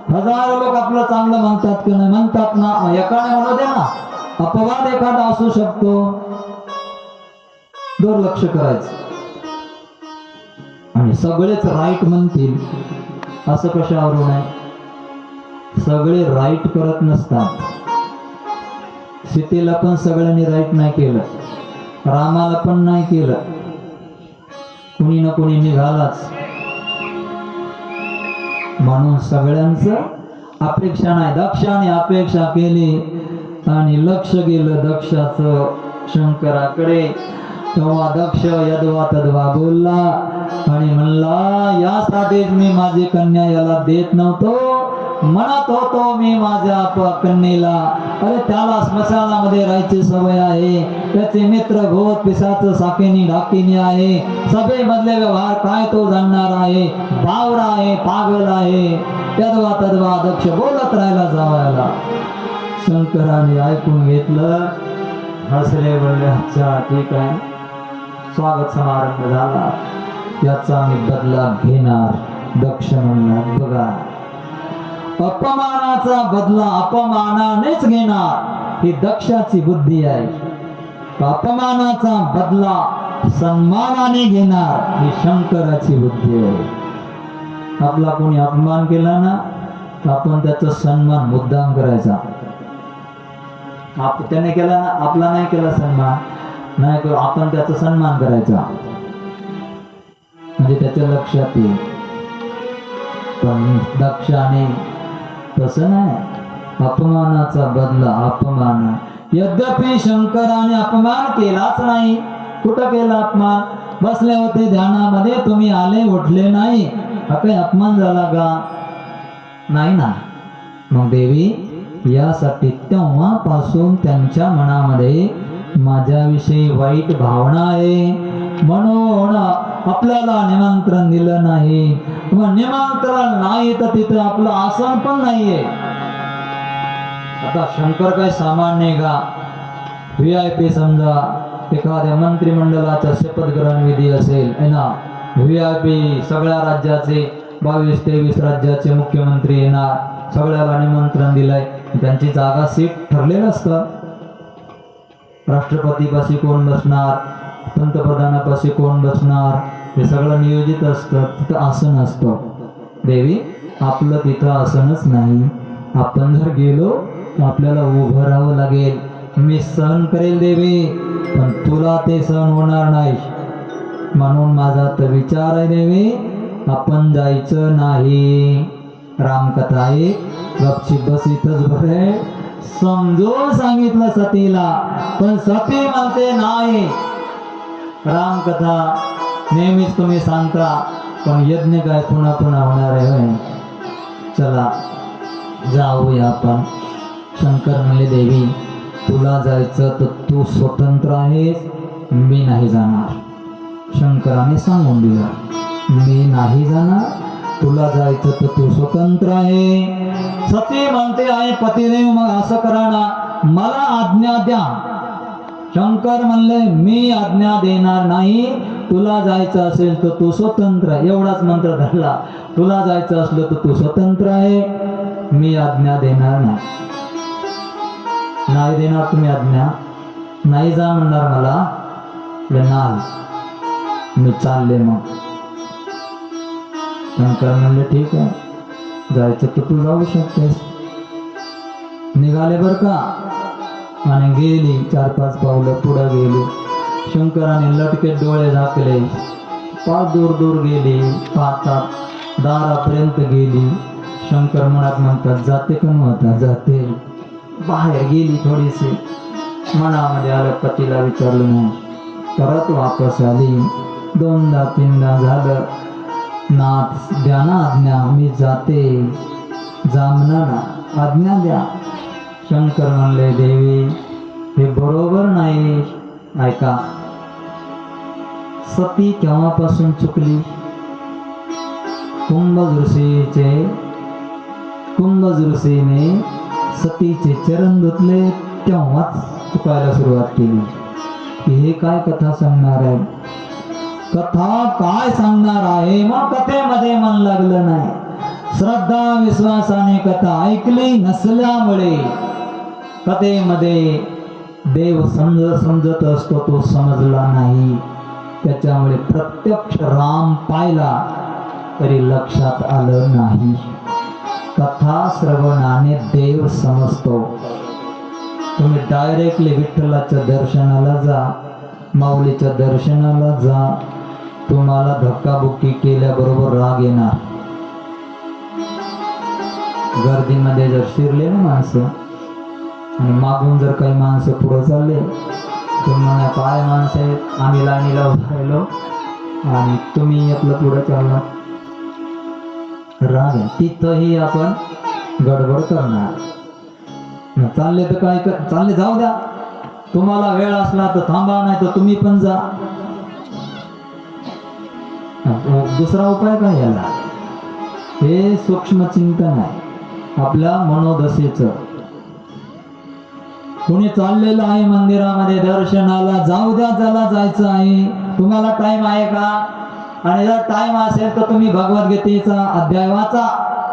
हजारो लोक आपलं चांगलं म्हणतात की नाही, म्हणतात ना. एकाने म्हणू दे ना, अपवाद एखादा असू शकतो, दुर्लक्ष करायचं. आणि सगळेच राईट म्हणतील असं कशावरून आहे. सगळे राईट करत नसतात. सीतेला पण सगळ्यांनी राईट नाही केलं, रामाला पण नाही केलं, कुणी ना कुणी निघालाच. म्हणून सगळ्यांचं अपेक्षा नाही, दक्षाने अपेक्षा केली आणि लक्ष गेलं दक्षाचं शंकराकडे. तेव्हा दक्ष यद्वा तद्वा बोलला आणि म्हणला, यासाठीच मी माझी कन्या याला देत नव्हतो, म्हणत होतो मी माझ्या कन्येला, अरे त्याला स्मशानामध्ये राहायची सवय आहे, त्याचे मित्र भूत पिशाच साकेनी डाकिनी आहे, सभेमधले व्यवहार काय तो जाणणार आहे, बावरा आहे, पागल आहे. यद्वा तद्वा दक्ष बोलत राहिला जावयाला. शंकराने ऐकून घेतलं, हसले, बोलले, अच्छा ठीक आहे, स्वागत समारंभ झाला, याचा मी बदला घेणार. दक्ष म्हणला, बघा, अपमानाचा बदला अपमानानेच घेणार ही दक्षाची बुद्धी आहे, अपमानाचा बदला सन्मानाने घेणार ही शंकराची बुद्धी आहे. आपला कोणी अपमान केला ना, आपण त्याचा सन्मान मुद्दाम करायचा. त्याने केला ना, आपला नाही केला सन्मान, नाही करू, आपण त्याचा सन्मान करायचा, म्हणजे त्याच्या लक्षात येईल. पण दक्षाने तसं नाही, अपमानाचा बदला अपमान. यद्यपि शंकराने अपमान केलाच नाही. कुठं केला अपमान? बसले होते ध्यानामध्ये, तुम्ही आले, उठले नाही, हा काही अपमान झाला का? नाही ना. मग देवी यासाठी तेव्हापासून त्यांच्या मनामध्ये माझ्याविषयी वाईट भावना आहे, म्हणून आपल्याला निमंत्रण दिलं नाही. मग निमंत्रण नाही तर तिथं आपलं आसन पण नाहीये. आता शंकर काय सामान्य का? VIP समजा एखाद्या मंत्रिमंडळाचा शपथग्रहण विधी असेल है ना, VIP सगळ्या राज्याचे 22-23 राज्याचे मुख्यमंत्री येणार, सगळ्याला निमंत्रण दिलंय, त्यांची जागा सीट ठरलेलं असतं. राष्ट्रपतीपाशी कोण बसणार, पंतप्रधानापाशी कोण बसणार, हे सगळं नियोजित असतं. तिथं आसन असतं. देवी आपलं तिथं आसनच नाही. आपण जर गेलो तर आपल्याला उभं राहावं लागेल. मी सहन करेल देवी, पण तुला ते सहन होणार नाही. म्हणून माझा तर विचार आहे देवी, आपण जायचं नाही. रामकथा आहे, गपचीप बस इथंच बरे. समजून सांगितलं सतीला, पण सती म्हणते नाही. रामकथा नेहमीच तुम्ही सांगता, पण यज्ञ काय पुन्हा पुन्हा होणार आहे. चला जाऊया आपण. शंकर म्हणले, देवी तुला जायचं तर तू स्वतंत्र आहेस, मी नाही जाणार. शंकराने सांगून दिलं, मी नाही जाणार, तुला जायचं तर तू स्वतंत्र आहे. सती म्हणते आहे, पतिदेव मग असं करा ना, मला आज्ञा द्या. शंकर म्हणले, मी आज्ञा देणार नाही, तुला जायचं असेल तर तू स्वतंत्र. एवढाच मंत्र धरला, तुला जायचं असलं तर तू स्वतंत्र आहे, मी आज्ञा देणार नाही. नाही देणार तुम्ही आज्ञा? नाही जा म्हणणार मला? नाही, मी चालले. मग शंकर म्हणले, ठीक आहे, जायचं तर तू जाऊ शकतेस. निघाले बर का, आणि गेली 4-5 पावलं पुढे गेली. शंकराने लटके डोळे झाकले, फार दूर दूर गेली, पाहतात दारापर्यंत गेली. शंकर मनात म्हणतात, जाते का नव्हता? जाते. बाहेर गेली थोडीशी, मनामध्ये आलं, पतीला विचारलं नाही, परत वापस आली. 2दा-3दा झालं, नाथ द्या ना आज्ञा, मी जाते. जामना ना, आज्ञा द्या. शंकर म्हणले, देवी हे बरोबर नाही. ऐका, सती केव्हापासून चुकली? कुंभज ऋषीने सतीचे चरण धुतले तेव्हाच चुकायला सुरुवात केली. हे काय कथा सांगणार आहे? कथा काय सांगणार आहे? मग कथेमध्ये मन लागलं नाही. श्रद्धा विश्वासाने कथा ऐकली नसल्यामुळे कथेमध्ये देव समजत असतो, तो समजला नाही. त्याच्यामुळे प्रत्यक्ष राम पाहिला तरी लक्षात आलं नाही. कथा श्रवणाने देव समजतो. तुम्ही डायरेक्टली विठ्ठलाच्या दर्शनाला जा, माऊलीच्या दर्शनाला जा. तुम्हाला धक्काबुक्की केल्याबरोबर राग येणार. गर्दीमध्ये जर शिरले ना माणसं आणि मागून जर काही माणसं पुढे चालले, तुम्ही म्हणा काय माणसं आहेत, आम्ही लाईनीला उभं राहिलो आणि तुम्ही आपलं पुढे चालला. राग आहे. तिथंही आपण गडबड करणार. चालले तर काय कर, चालले जाऊ द्या. तुम्हाला वेळ असला तर थांबा, नाही तर तुम्ही पण जा. दुसरा उपाय काय याला? हे सूक्ष्म चिंतन आहे आपल्या मनोदशेचं. कोणी चाललेलं आहे मंदिरामध्ये दर्शनाला, जाऊ द्या, ज्याला जायचं आहे. तुम्हाला टाइम आहे का? आणि जर टाइम असेल तर तुम्ही भगवद्गीतेचा अध्याय वाचा,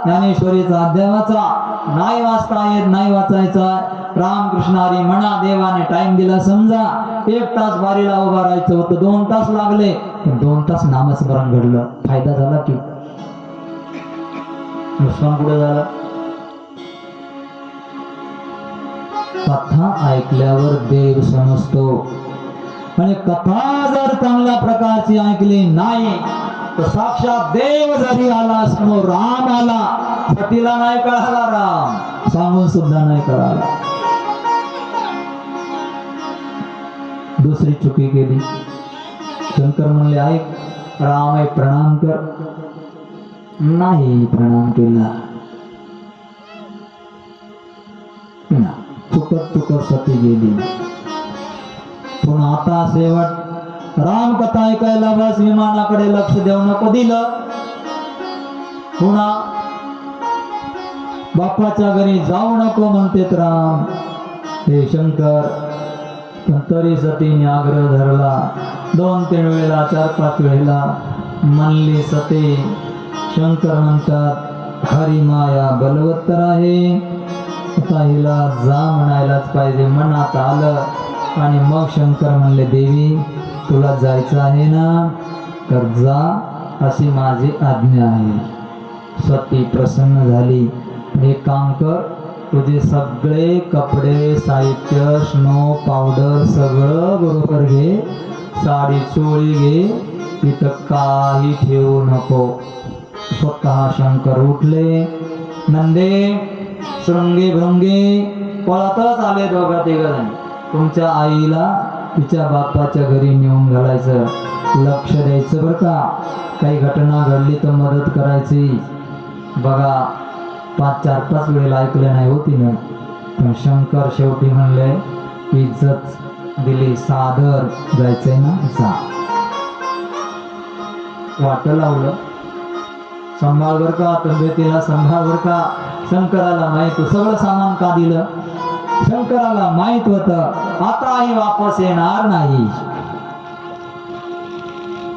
ज्ञानेश्वरीचा अध्याय वाचा. नाही वाचता येत, नाही वाचायचा, रामकृष्ण हरी म्हणा. देवाने टाइम दिला समजा, 1 तास बारीला उभा राहायचं होतं, 2 तास लागले, 2 तास नामस्मरण घडलं. फायदा झाला की नुकसान कुठे झालं? कथा ऐकल्यावर देव समजतो. आणि कथा जर चांगल्या प्रकारची ऐकली नाही तर साक्षात देव जरी आला समोर, राम आला, सतीला नाही कळाला राम, सांगून सुद्धा नाही कळाला. दुसरी चुकी केली. शंकर म्हणले ऐक राम आहे, प्रणाम कर. नाही प्रणाम केला. चुकत सती गेली. पुन्हा आता शेवट राम कथा ऐकायला बस, विमानाकडे लक्ष देऊ नको दिलं. पुन्हा बापाच्या घरी जाऊ नको म्हणतेत राम, हे शंकर. पण तरी सतीने आग्रह धरला. 2-3 वेळेला, 4-5 वेळेला म्हणली सती. शंकर म्हणतात हरी माया बलवत्तर आहे, आता हिला जा म्हणायलाच पाहिजे. मनात आलं. आणि मग शंकर म्हणले देवी तुला जायचं आहे ना, तर जा, अशी माझी आज्ञा आहे. सती प्रसन्न झाली. एक काम कर, तुझे सगळे कपडे, साहित्य, स्नो पावडर सगळं बरोबर घे, साडी चोळी घे, तिथं काही ठेवू नको. स्वतः शंकर उठले. नंदे शृंगे भृंगे पळतच आले. 2-3 जण. तुमच्या आईला तिच्या बापाच्या घरी नेऊन घालायचं, लक्ष द्यायचं बरं का. काही घटना घडली तर मदत करायची. बघा 4-5 वेळेला ऐकलं नाही होती ना, पण शंकर शेवटी म्हणले इज्जत दिली, सादर जायचंय ना जा. वाट लावलं. सांभाळ बर का, तब्येतीला सांभाळ बर का. शंकराला माहित सगळं सामान का दिलं. शंकराला माहित होत आताही वापस येणार नाही,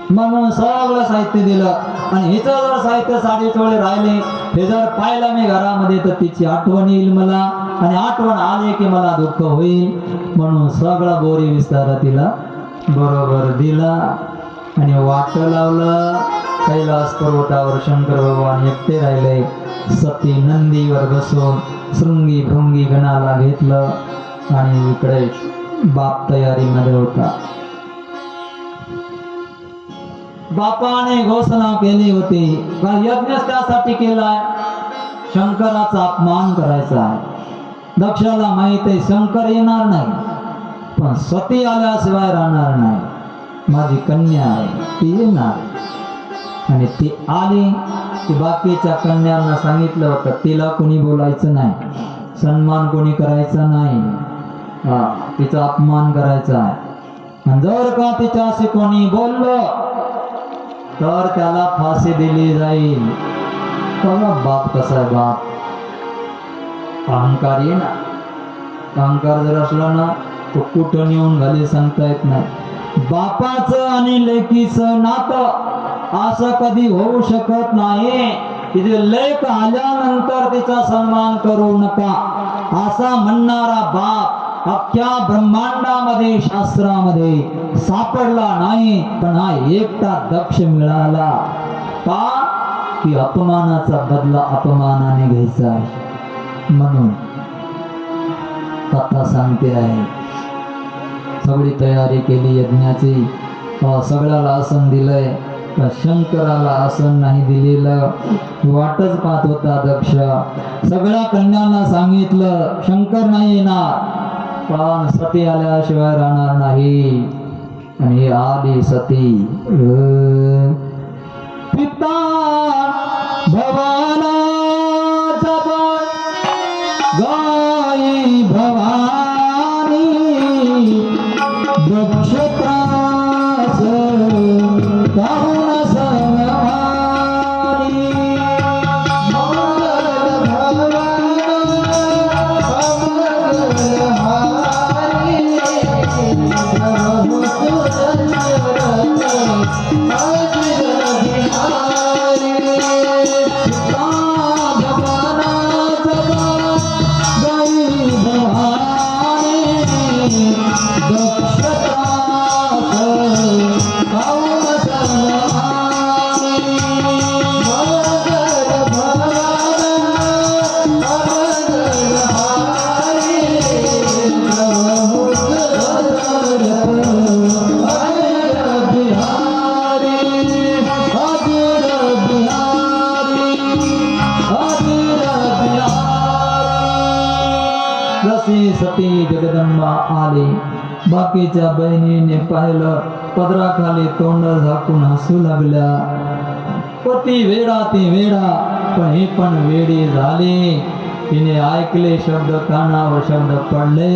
म्हणून सगळं साहित्य दिलं. आणि हिचं जर साहित्य, साडी चोळे राहिले, हे जर पाहिलं मी घरामध्ये तर तिची आठवण येईल मला, आणि आठवण आली की मला दुःख होईल. म्हणून सगळा बोरी विस्तार तिला बरोबर दिला. आणि वाट लावलं. कैलास पर्वतावर शंकर भगवान एकटे राहिले. सती नंदीवर बसून शृंगी भृंगी गणाला घेतलं. आणि इकडे बाप तयारीमध्ये होता. बापाने घोषणा केली होती का यज्ञ त्यासाठी केलाय, शंकराचा अपमान करायचा आहे. दक्षाला माहित आहे शंकर येणार नाही, पण सती आल्याशिवाय राहणार नाही. माझी कन्या आहे ती येणार. आणि ती आली की बाकीच्या कन्यांना सांगितलं होतं तिला कोणी बोलायचं नाही, सन्मान कोणी करायचा नाही, तिचा अपमान करायचा आहे. आणि जर का तिच्याशी कोणी बोललं तर त्याला फाशी दिली जाईल. बघा बाप कसा आहे. बाप अहंकारी ना. अहंकार जर असला ना तो कुठं नेऊन घाली सांगता येत नाही. बापाचं आणि लेकीचं नातं असं कधी होऊ शकत नाही की जे लेक आल्यानंतर तिचा सन्मान करू नका असा म्हणणारा बाप अख्ख्या ब्रह्मांडामध्ये शास्त्रामध्ये सापडला नाही. पण हा एकटा दक्ष मिळाला. का की अपमानाचा बदला अपमानाने घ्यायचा. म्हणून कथा सांगते आहे. सगळी तयारी केली यज्ञाची, सगळ्याला आसन दिलंय, शंकराला आसन नाही दिलेलं. वाटच पाहत होता दक्ष. सगळ्या कन्यांना सांगितलं शंकर नाही येणार, पण सती आल्याशिवाय राहणार नाही. आणि आली सती. पिता भवाना गाई भवानी दक्ष त्रास काहून संगमानी. जशी सती जगदंबा आली, बाकीच्या बहिणीने पाहिलं, पदराखाली तोंड झाकून हसू लागल्या. पती वेडा ती वेडा, पण ही पण वेडी झाली. तिने ऐकले शब्द, कानावर शब्द पडले,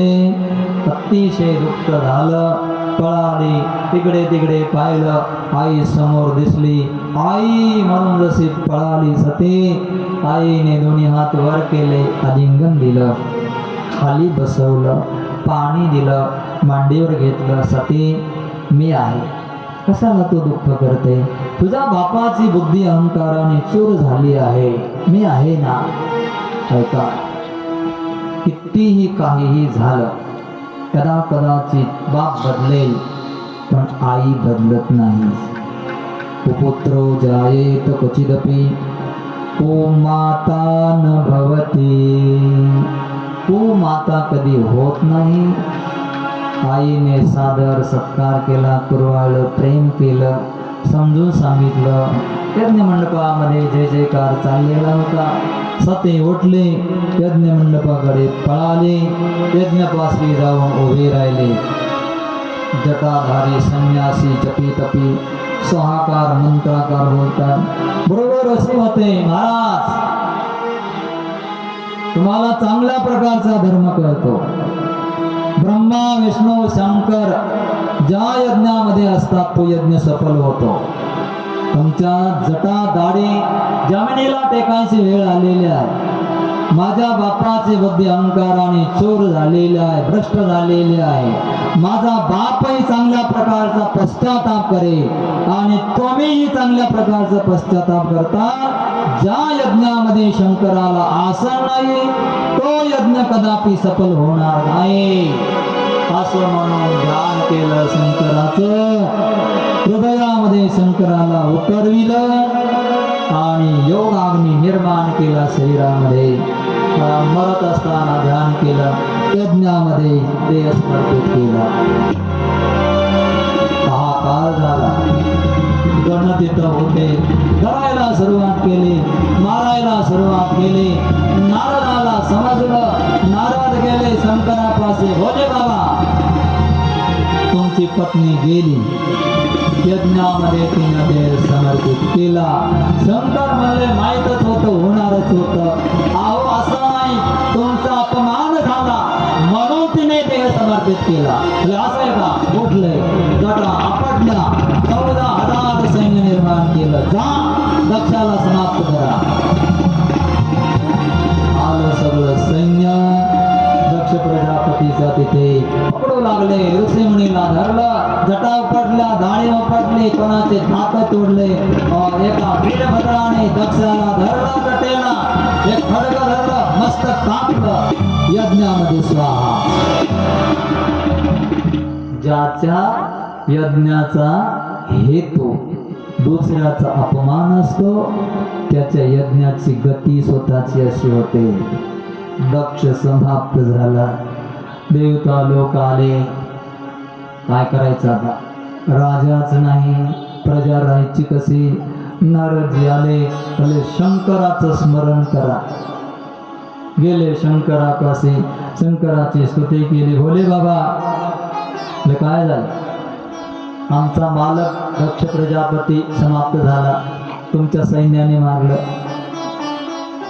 अतिशय दुःख झालं. पळाली, तिकडे तिकडे पाहिलं, आई समोर दिसली. आई म्हणून जशी पळाली सती, आईने दोन्ही हात वर केले, आलिंगन दिलं, खाली बसवलं, पाणी दिलं, मांडीवर घेतलं. सती, मी आहे, कशाला तू दुःख करते? तुझ्या बापाची बुद्धी अहंकाराने चूर झाली आहे, मी आहे ना. ऐका, कितीही काहीही झालं, कदाचित बाप बदलेल, पण आई बदलत नाही. कुपुत्रो जायेत क्वचिदपि को माता न भवती. तू माता कधी होत नाही. आईने सादर सत्कार केला, कुरवाळलं, प्रेम केलं, समजून सांगितलं. यज्ञ मंडपामध्ये जय जयकार चाललेला होता. सती उठले, यज्ञ मंडपाकडे पळाले, यज्ञपाशी जाऊन उभे राहिले. जटाधारी संन्यासी जपी तपी सहाकार मंत्राकार बोलतात. बरोबर असे होते, महाराज तुम्हाला चांगल्या प्रकारचा धर्म कळतो. ब्रह्मा विष्णू शंकर ज्या यज्ञामध्ये असतात तो यज्ञ सफल होतो. तुमच्या जटा दाढी जमिनीला टेकायची वेळ आलेली आहे. माझ्या बापाची बुद्धी अहंकाराने चोर झालेली आहे, भ्रष्ट झालेली आहे. माझा बापही चांगल्या प्रकारचा पश्चाताप करेल आणि तुम्हीही चांगल्या प्रकारचा पश्चाताप करता. ज्या यज्ञामध्ये शंकराला आसन नाही तो यज्ञ कदापि सफल होणार नाही. असं म्हणून ध्यान केलं शंकराचं, हृदयामध्ये शंकराला उतरविलं आणि योगाग्नी निर्माण केला शरीरामध्ये. मरत असताना ध्यान केलं, यज्ञामध्ये ते समर्पित केलं. हाहाकार झाला, गण तिथं होते, करायला सुरुवात केली, मारायला सुरुवात केली. नारदाला समजलं, नारद गेले शंकरापाशी, भोले बाबा तुमची पत्नी गेली, यज्ञामध्ये तिने देह समर्पित केला. शंकर म्हणले माहीतच होतं, होणारच होतं. अहो असं नाही, तुमचा अपमान झाला म्हणून तिने देह समर्पित केला. असं आहे का? उठले, जटा आपटल्या, 14,000 सैन्य निर्माण केलं. जा दक्षाला समाप्त करा. आलं सगळं सैन्य दक्ष प्रजापतीचा तिथे पकडू लागले. ऋषीमुनीला धरलं, जटा उपटल्या, दाढी उपटली, कोणाचे दात तोडले. एका वीरभद्राने दक्षाला धरलं, जटेला एक खडग धरलं, मस्तक कापलं, यज्ञामध्ये स्वाहा. ज्याच्या यज्ञाचा हेतू दुसऱ्याचा अपमान असतो त्याच्या यज्ञाची गती स्वतःची अशी होते. दक्ष समाप्त झाला. देवता लोक आले, काय करायचं आता? राजाच नाही, प्रजा राहायची कशी? नारदजी आले, भले शंकराचं स्मरण करा. गेले शंकरापाशी, शंकराची स्तुती केली. भोले बाबा, काय झालं? आमचा मालक दक्ष प्रजापती समाप्त झाला, तुमच्या सैन्याने मारलं.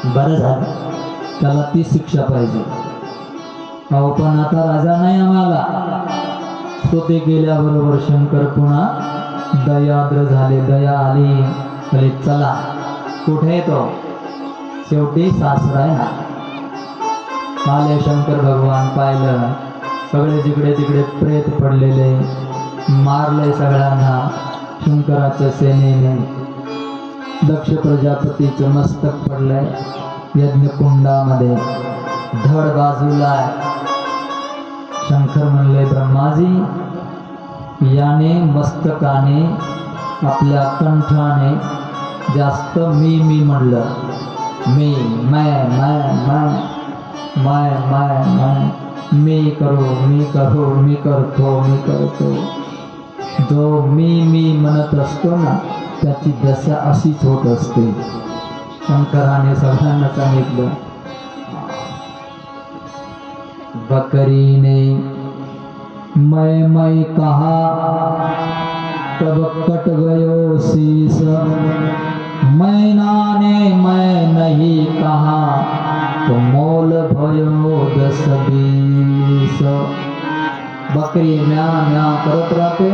बरं झालं, त्याला ती शिक्षा पाहिजे. अहो पण आता राजा नाही आम्हाला. स्तुती केल्याबरोबर शंकर पुन्हा दयाद्र झाले, दया आली. भले चला, कुठे तो? शेवटी सासरा आहे ना. आले शंकर भगवान, पाहिलं सगळे जिकडे तिकडे प्रेत पडलेले, मारले सगळ्यांना शंकराच्या सेनेने. दक्ष प्रजापतीचं मस्तक पडलंय यज्ञकुंडामध्ये, धड बाजूला. शंकर म्हणले, ब्रह्माजी, याने मस्तकाने आपल्या कंठाने जास्त मी म्हणलं. मी मी करतो. जो मी म्हणत असतो ना, त्याची दशा अशीच होत असते. शंकराने सगळ्यांना सांगितलं. बकरी ने मैं कहा, तब कट गयो शीस. मैना ने मैं नहीं कहा, तो मोल भयो 10-20. बकरी म्या म्या करत राहते,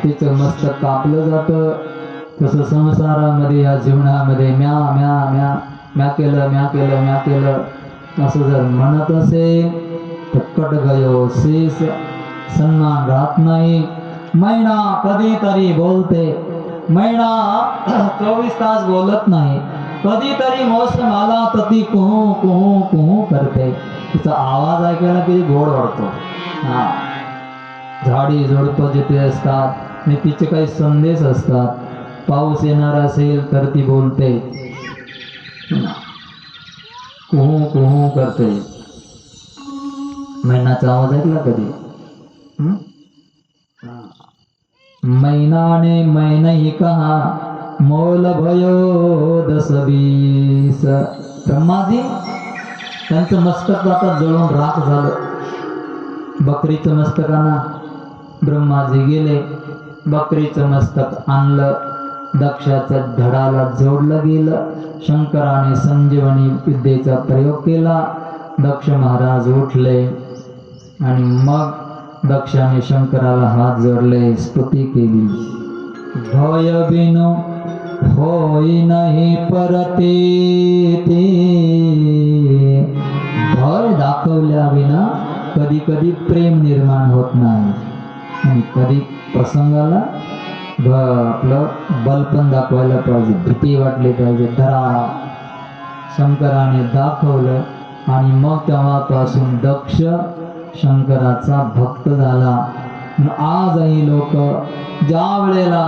तिचं मस्तक कापलं जातं. तसं संसारामध्ये, या जीवनामध्ये म्या म्या म्या म्या केलं असं जर म्हणत असेल तर कट गयो शीस, सन्मान राहत नाही. मैना कधीतरी बोलते, मैना 24 तास बोलत नाही. कधीतरी मौसम आला तर ती कुहू कुहू कुहू करते. तिचा आवाज ऐकायला किती गोड वाटतो. झाडी झुडपं जिथे असतात आणि तिचे काही संदेश असतात. पाऊस येणार असेल तर ती बोलते, कुहू कुहू करते. मैनाचा आवाज ऐकला कधी? मैना ने मैं नहीं कहा, मोल भयो 10-20. ब्रह्माजी, त्यांचं मस्तक आता जळून राख झालं. बकरीचं मस्तकाना ब्रह्माजी गेले, बकरीचं मस्तक आणलं, दक्षाच्या धडाला जोडलं गेलं. शंकराने संजीवनी विद्येचा प्रयोग केला. दक्ष महाराज उठले आणि मग दक्षाने शंकराला हात जोडले, स्तुती केली. भय बिनु होई नाही परते, भय दाखवल्या विना कधी कधी प्रेम निर्माण होत नाही. आणि कधी प्रसंगाला आपलं बल पण दाखवायला पाहिजे, भीती वाटली पाहिजे. धरा, शंकराने दाखवलं आणि मग तेव्हापासून दक्ष शंकराचा भक्त झाला. आजही लोक ज्या वेळेला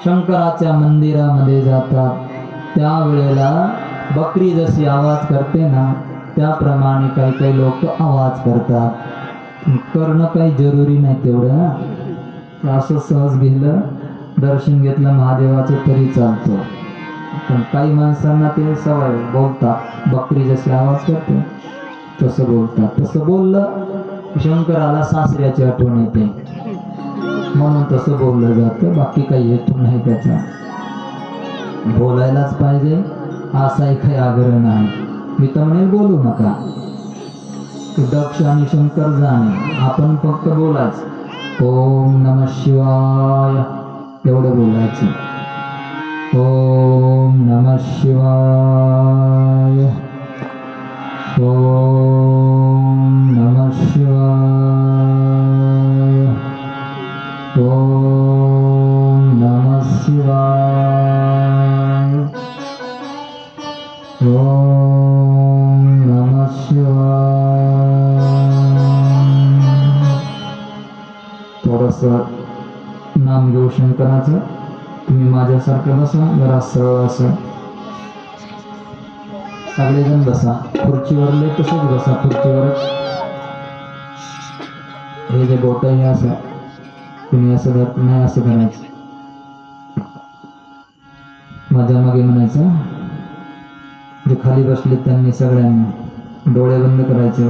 शंकराच्या मंदिरामध्ये जातात त्यावेळेला बकरी जशी आवाज करते ना, त्याप्रमाणे काही काही लोक आवाज करतात. करणं काही जरुरी नाही तेवढं. असं सहज गेलं, दर्शन घेतलं महादेवाचं तरी चालतं. पण काही माणसांना ते सवय, बोलतात बकरी जशी आवाज करते तसं बोलतात. तसं बोललं शंकराला सासऱ्याची आठवण येते, म्हणून तसं बोललं जातं. बाकी काही हेतू नाही त्याचा. बोलायलाच पाहिजे असाही काही आग्रह नाही. मी तर म्हणेल बोलू नका. दक्ष आणि शंकर जाणे, आपण फक्त बोलायचं. ओम नमः शिवाय एवढं बोलायचं. ओम नमः शिवाय, ओम नमः शिवाय, ओम नमः शिवाय, ओम नमः शिवाय. थोडंसं नाम घेऊ शंकराचं. तुम्ही माझ्यासारखं बसा, जरा सरळ असं. सगळेजण बसा, खुर्चीवरले तसेच बसा, खुर्चीवरच. हे जे बोट हे असं तुम्ही असं धरत नाही, असं धरायचं. माझ्या मागे म्हणायचं. जे खाली बसले त्यांनी सगळ्यांनी डोळे बंद करायचे.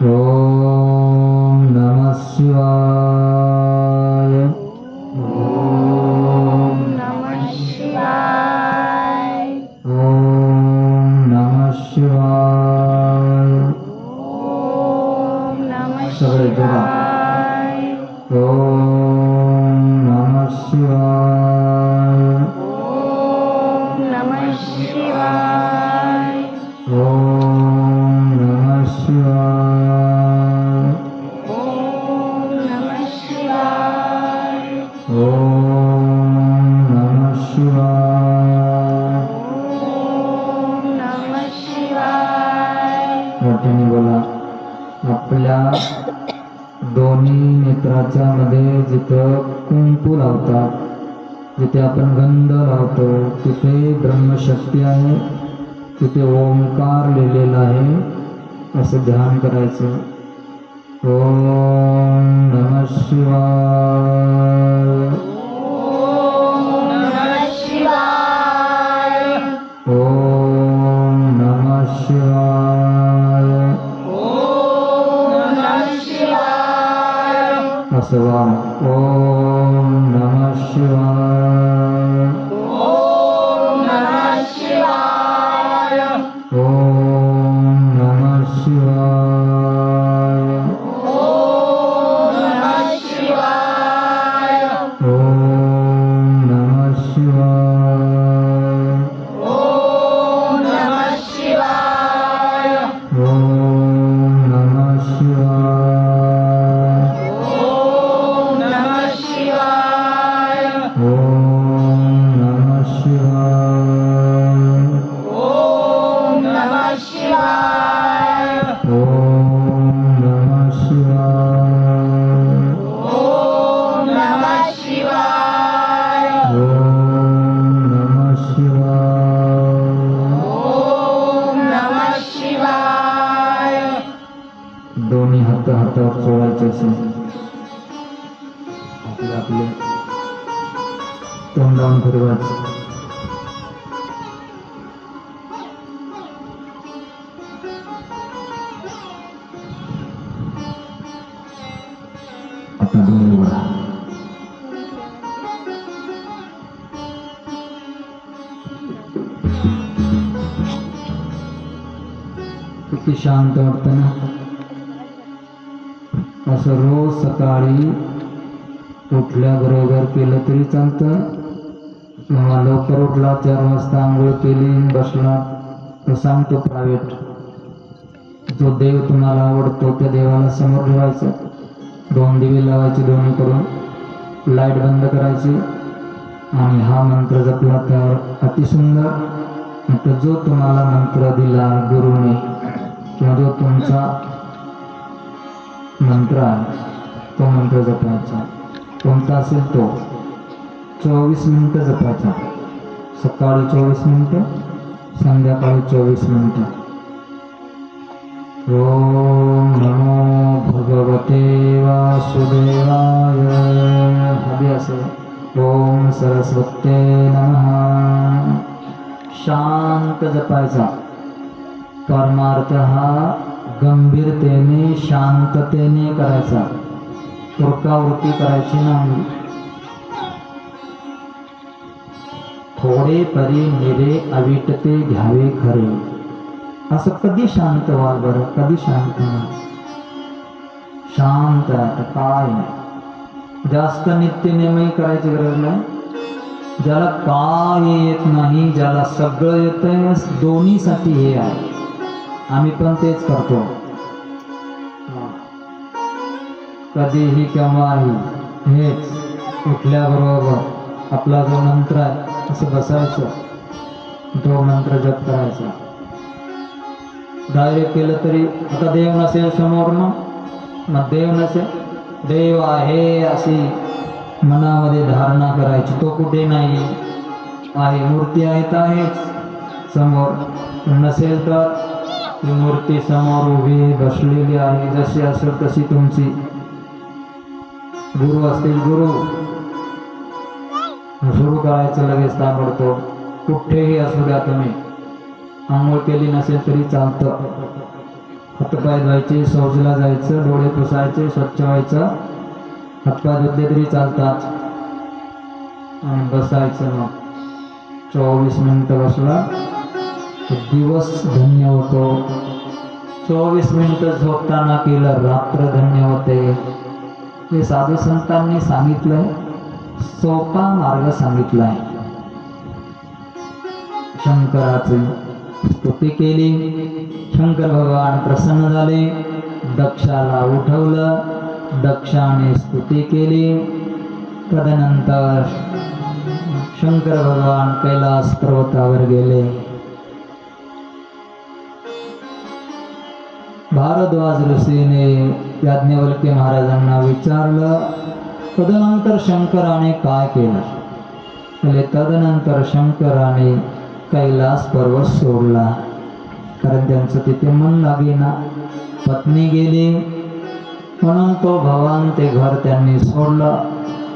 ओम नमः शिवाय. ओम नमः शिवाय. ओम नमः शिवाय. ओम नमः सगळे जोडा. शिवाय. ओम नमः शिवाय. ओम नमः शिवाय. ओम नमः शिवाय. ओम नमः शिवाय. ओम नमः शिवाय. ओम नमः शिवाय. मोठ्याने बोला. आपल्या दोन्ही नेत्राच्या मध्ये जिथं कुंकू लावतात, जिथे आपण गंध लावतो, तिथे ब्रह्मशक्ती आहे, तिथे ओंकार लिहिलेला आहे, असं ध्यान करायचं. ओम नमः शिवाय. ओम नमः शिवाय. ओम नमः शिवाय. ओम नमः शिवाय. असं वा. ओम नमः शिवाय. ओम नमः शिवाय. ओम नमः शिवाय. ओम नमः शिवाय. ओम नमः शिवाय. ओम नमः शिवाय. ओम नमः शिवाय. ओम नमः शिवाय. ओम नमः शिवाय. ओम नमः शिवाय. ओम नमः शिवाय. ओम नमः शिवाय. ओम नमः शिवाय. ओम नमः शिवाय. दोन्ही हात हातावर चोळायचे असे. आपले तोंडावून फिरवायचं. आता डोळे उघडा. किती शांत वाटतं ना. असं रोज सकाळी उठल्याबरोबर केलं तरी चालतं, किंवा लवकर उठला 4 वाजता आंघोळ केली बसला तर सांगतो प्रायव्हेट. जो देव तुम्हाला आवडतो त्या देवाला समोर ठेवायचं. 2 दिवे लावायचे दोन्ही करून, लाईट बंद करायची आणि हा मंत्र जपला तर अतिसुंदर. तर जो तुम्हाला मंत्र दिला गुरुने किंवा जो तुमचा मंत्र आहे तो मंत्र जपायचा. कोणता असेल तो 24 मिनिटं जपायचा. सकाळी 24 मिनिटं, संध्याकाळी 24 मिनिटं. ओम नमो भगवते वासुदेवाय. हवी असेल. ओम सरस्वते नमः. शांत जपायचा. परमार्थ हा गंभीरतेने शांततेने करायचा. तुर्कावृत्ती करायची नाही. थोडे तरी निरे अविटते घ्यावे खरे. असं कधी शांत व्हाल बरं, कधी शांत व्हाल. शांत आता काय नाही. जास्त नित्यनेमही करायची गरज नाही. ज्याला काय येत नाही, ज्याला सगळं येतंय, दोन्हीसाठी हे आहे. आम्ही पण तेच करतो. कधीही केव्हाही हेच. उठल्याबरोबर आपला जो मंत्र आहे असं बसायचं, तो मंत्र जप करायचा. डायरेक्ट केलं तरी. आता देव नसेल समोर ना, मग देव नसेल, देव आहे अशी मनामध्ये धारणा करायची. तो कुठे नाही आहे, मूर्ती आहे तर आहेच समोर. नसेल तर ती मूर्ती समोर उभी बसलेली आहे. जशी असेल तशी तुमची गुरु असतील गुरु सुरू करायचं लगेच ताबडतोब. कुठेही असू द्या तुम्ही. आंघोळ केली नसेल तरी चालतं. हातपाय धुवायचे, शौचला जायचं, डोळे पुसायचे, स्वच्छ व्हायचं, हातपाय धुतले तरी चालतात आणि बसायचं. मग 24 मिनिटं बसला दिवस धन्य होतो. 24 मिनिटं झोपताना केलं रात्र धन्य होते. हे साधू संतांनी सांगितलंय, सोपा मार्ग सांगितलाय. शंकराची स्तुती केली. शंकर भगवान प्रसन्न झाले. दक्षाला उठवलं. दक्षाने स्तुती केली. तदनंतर शंकर भगवान कैलास पर्वतावर गेले. भारद्वाज ऋषीने याज्ञवल्क्य महाराजांना विचारलं, तदनंतर शंकराने काय केलं? तदनंतर शंकराने कैलास पर्वत सोडला, कारण त्यांचं तिथे मन लागेना. पत्नी गेली म्हणून तो भगवान ते घर त्यांनी सोडलं.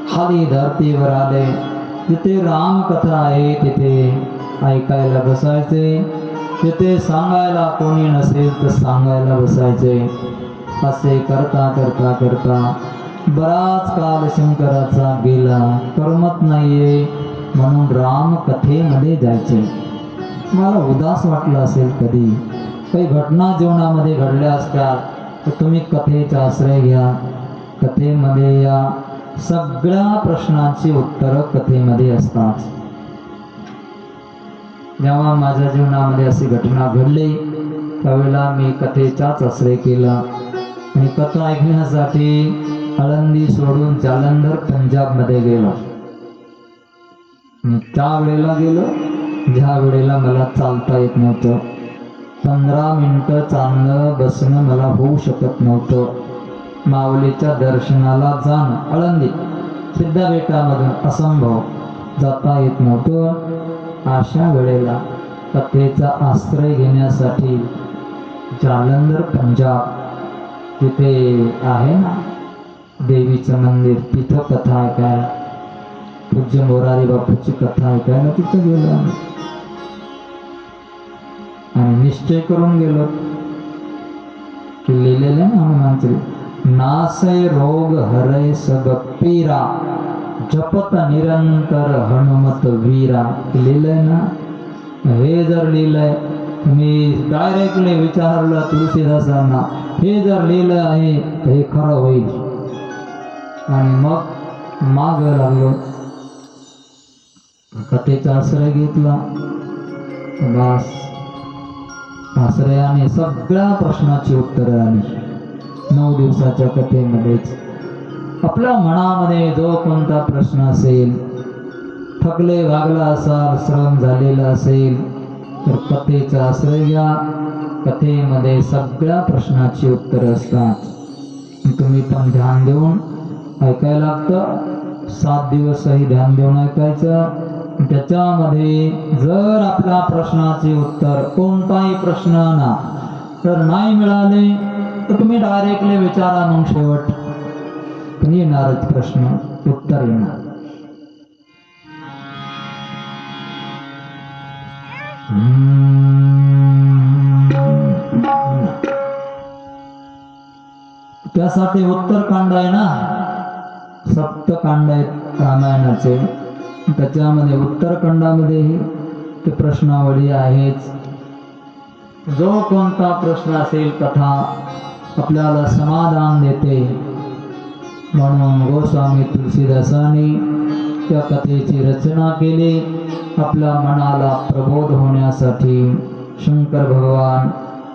खाली धरतीवर आले. जिथे रामकथा आहे तिथे ऐकायला बसायचे. तिथे सांगायला कोणी नसेल तर सांगायला बसायचे. असे करता करता करता बराच काळ शंकराचा गेला. करमत नाहीये म्हणून राम कथेमध्ये जायचे. मला उदास वाटलं असेल कधी, काही घटना जीवनामध्ये घडल्या असतात तर तुम्ही कथेचा आश्रय घ्या. कथेमध्ये या सगळ्या प्रश्नांची उत्तरं कथेमध्ये असतात. जेव्हा माझ्या जीवनामध्ये अशी घटना घडली त्यावेळेला मी कथेचाच आश्रय केला आणि कथा ऐकण्यासाठी आळंदी सोडून जालंधर पंजाबमध्ये गेलो. त्यावेळेला गेलो ज्या वेळेला मला चालता येत नव्हतं. 15 मिनिटं चालणं बसणं मला होऊ शकत नव्हतं. माऊलीच्या दर्शनाला जाणं आळंदी सिद्धाबेटामधून असंभव, जाता येत नव्हतं. अशा वेळेला कथेचा आश्रय घेण्यासाठी जालंधर पंजाब तिथे आहे ना देवीचं मंदिर, तिथं कथा ऐकायला, पूज्य मोरारी बापूची कथा ऐकायला तिथं गेलो आम्ही. आणि निश्चय करून गेलो की लिहिलेलं ना हनुमानचे, नासय रोग हरय सब पीरा, जपत निरंतर हनुमत वीरा. लिहिलंय ना. हे जर लिहिलंय, मी डायरेक्टली विचारलं तुलसीदासांना, हे जर लिहिलं आहे तर हे खरं होईल. आणि मग माग लागलो, कथेचा आश्रय घेतला. बस आश्रयाने सगळ्या प्रश्नाची उत्तरं आली. 9 दिवसाच्या कथेमध्येच आपल्या मनामध्ये जो कोणता प्रश्न असेल, थकले भागला असाल, श्रम झालेला असेल तर कथेचा आश्रय घ्या. कथेमध्ये सगळ्या प्रश्नाची उत्तरं असतात. तुम्ही पण ध्यान देऊन ऐकायला लागतं. 7 दिवसही ध्यान देऊन ऐकायचं. त्याच्यामध्ये जर आपल्या प्रश्नाचे उत्तर, कोणताही प्रश्न ना तर नाही मिळाले तर तुम्ही डायरेक्टली विचारा. मग शेवट पण येणारच प्रश्न, उत्तर येणार. त्यासाठी उत्तरकांड आहे ना, सप्तकांड आहेत रामायणाचे. त्याच्यामध्ये उत्तरकांडामध्येही ते प्रश्नावली आहेच. जो कोणता प्रश्न असेल कथा आपल्याला समाधान देते. म्हणून गोस्वामी तुलसीदासांनी त्या कथेची रचना केली. आपल्या मनाला प्रबोध होण्यासाठी शंकर भगवान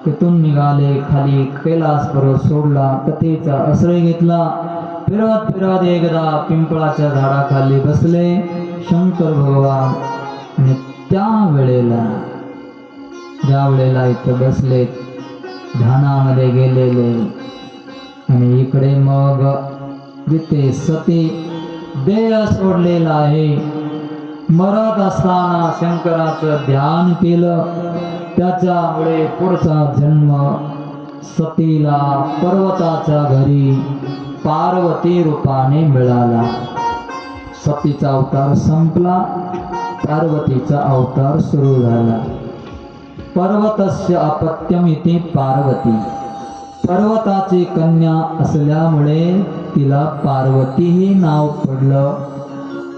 तिथून निघाले. खाली कैलास पर्वत सोडला, कथेचा आश्रय घेतला. फिरत फिरत एकदा पिंपळाच्या झाडाखाली बसले शंकर भगवान. आणि ज्या वेळेला इथं बसले, ध्यानामध्ये गेलेले. आणि इकडे मग जिथे सती देह सोडलेला आहे, मरत असताना शंकराचं ध्यान केलं. त्याच्यामुळे पुढचा जन्म सतीला पर्वताच्या घरी पार्वती रूपाने मिळाला. सतीचा अवतार संपला, पार्वतीचा अवतार सुरू झाला. पर्वतस्य अपत्यमिती पार्वती, पर्वताची कन्या असल्यामुळे तिला पार्वती हे नाव पडलं.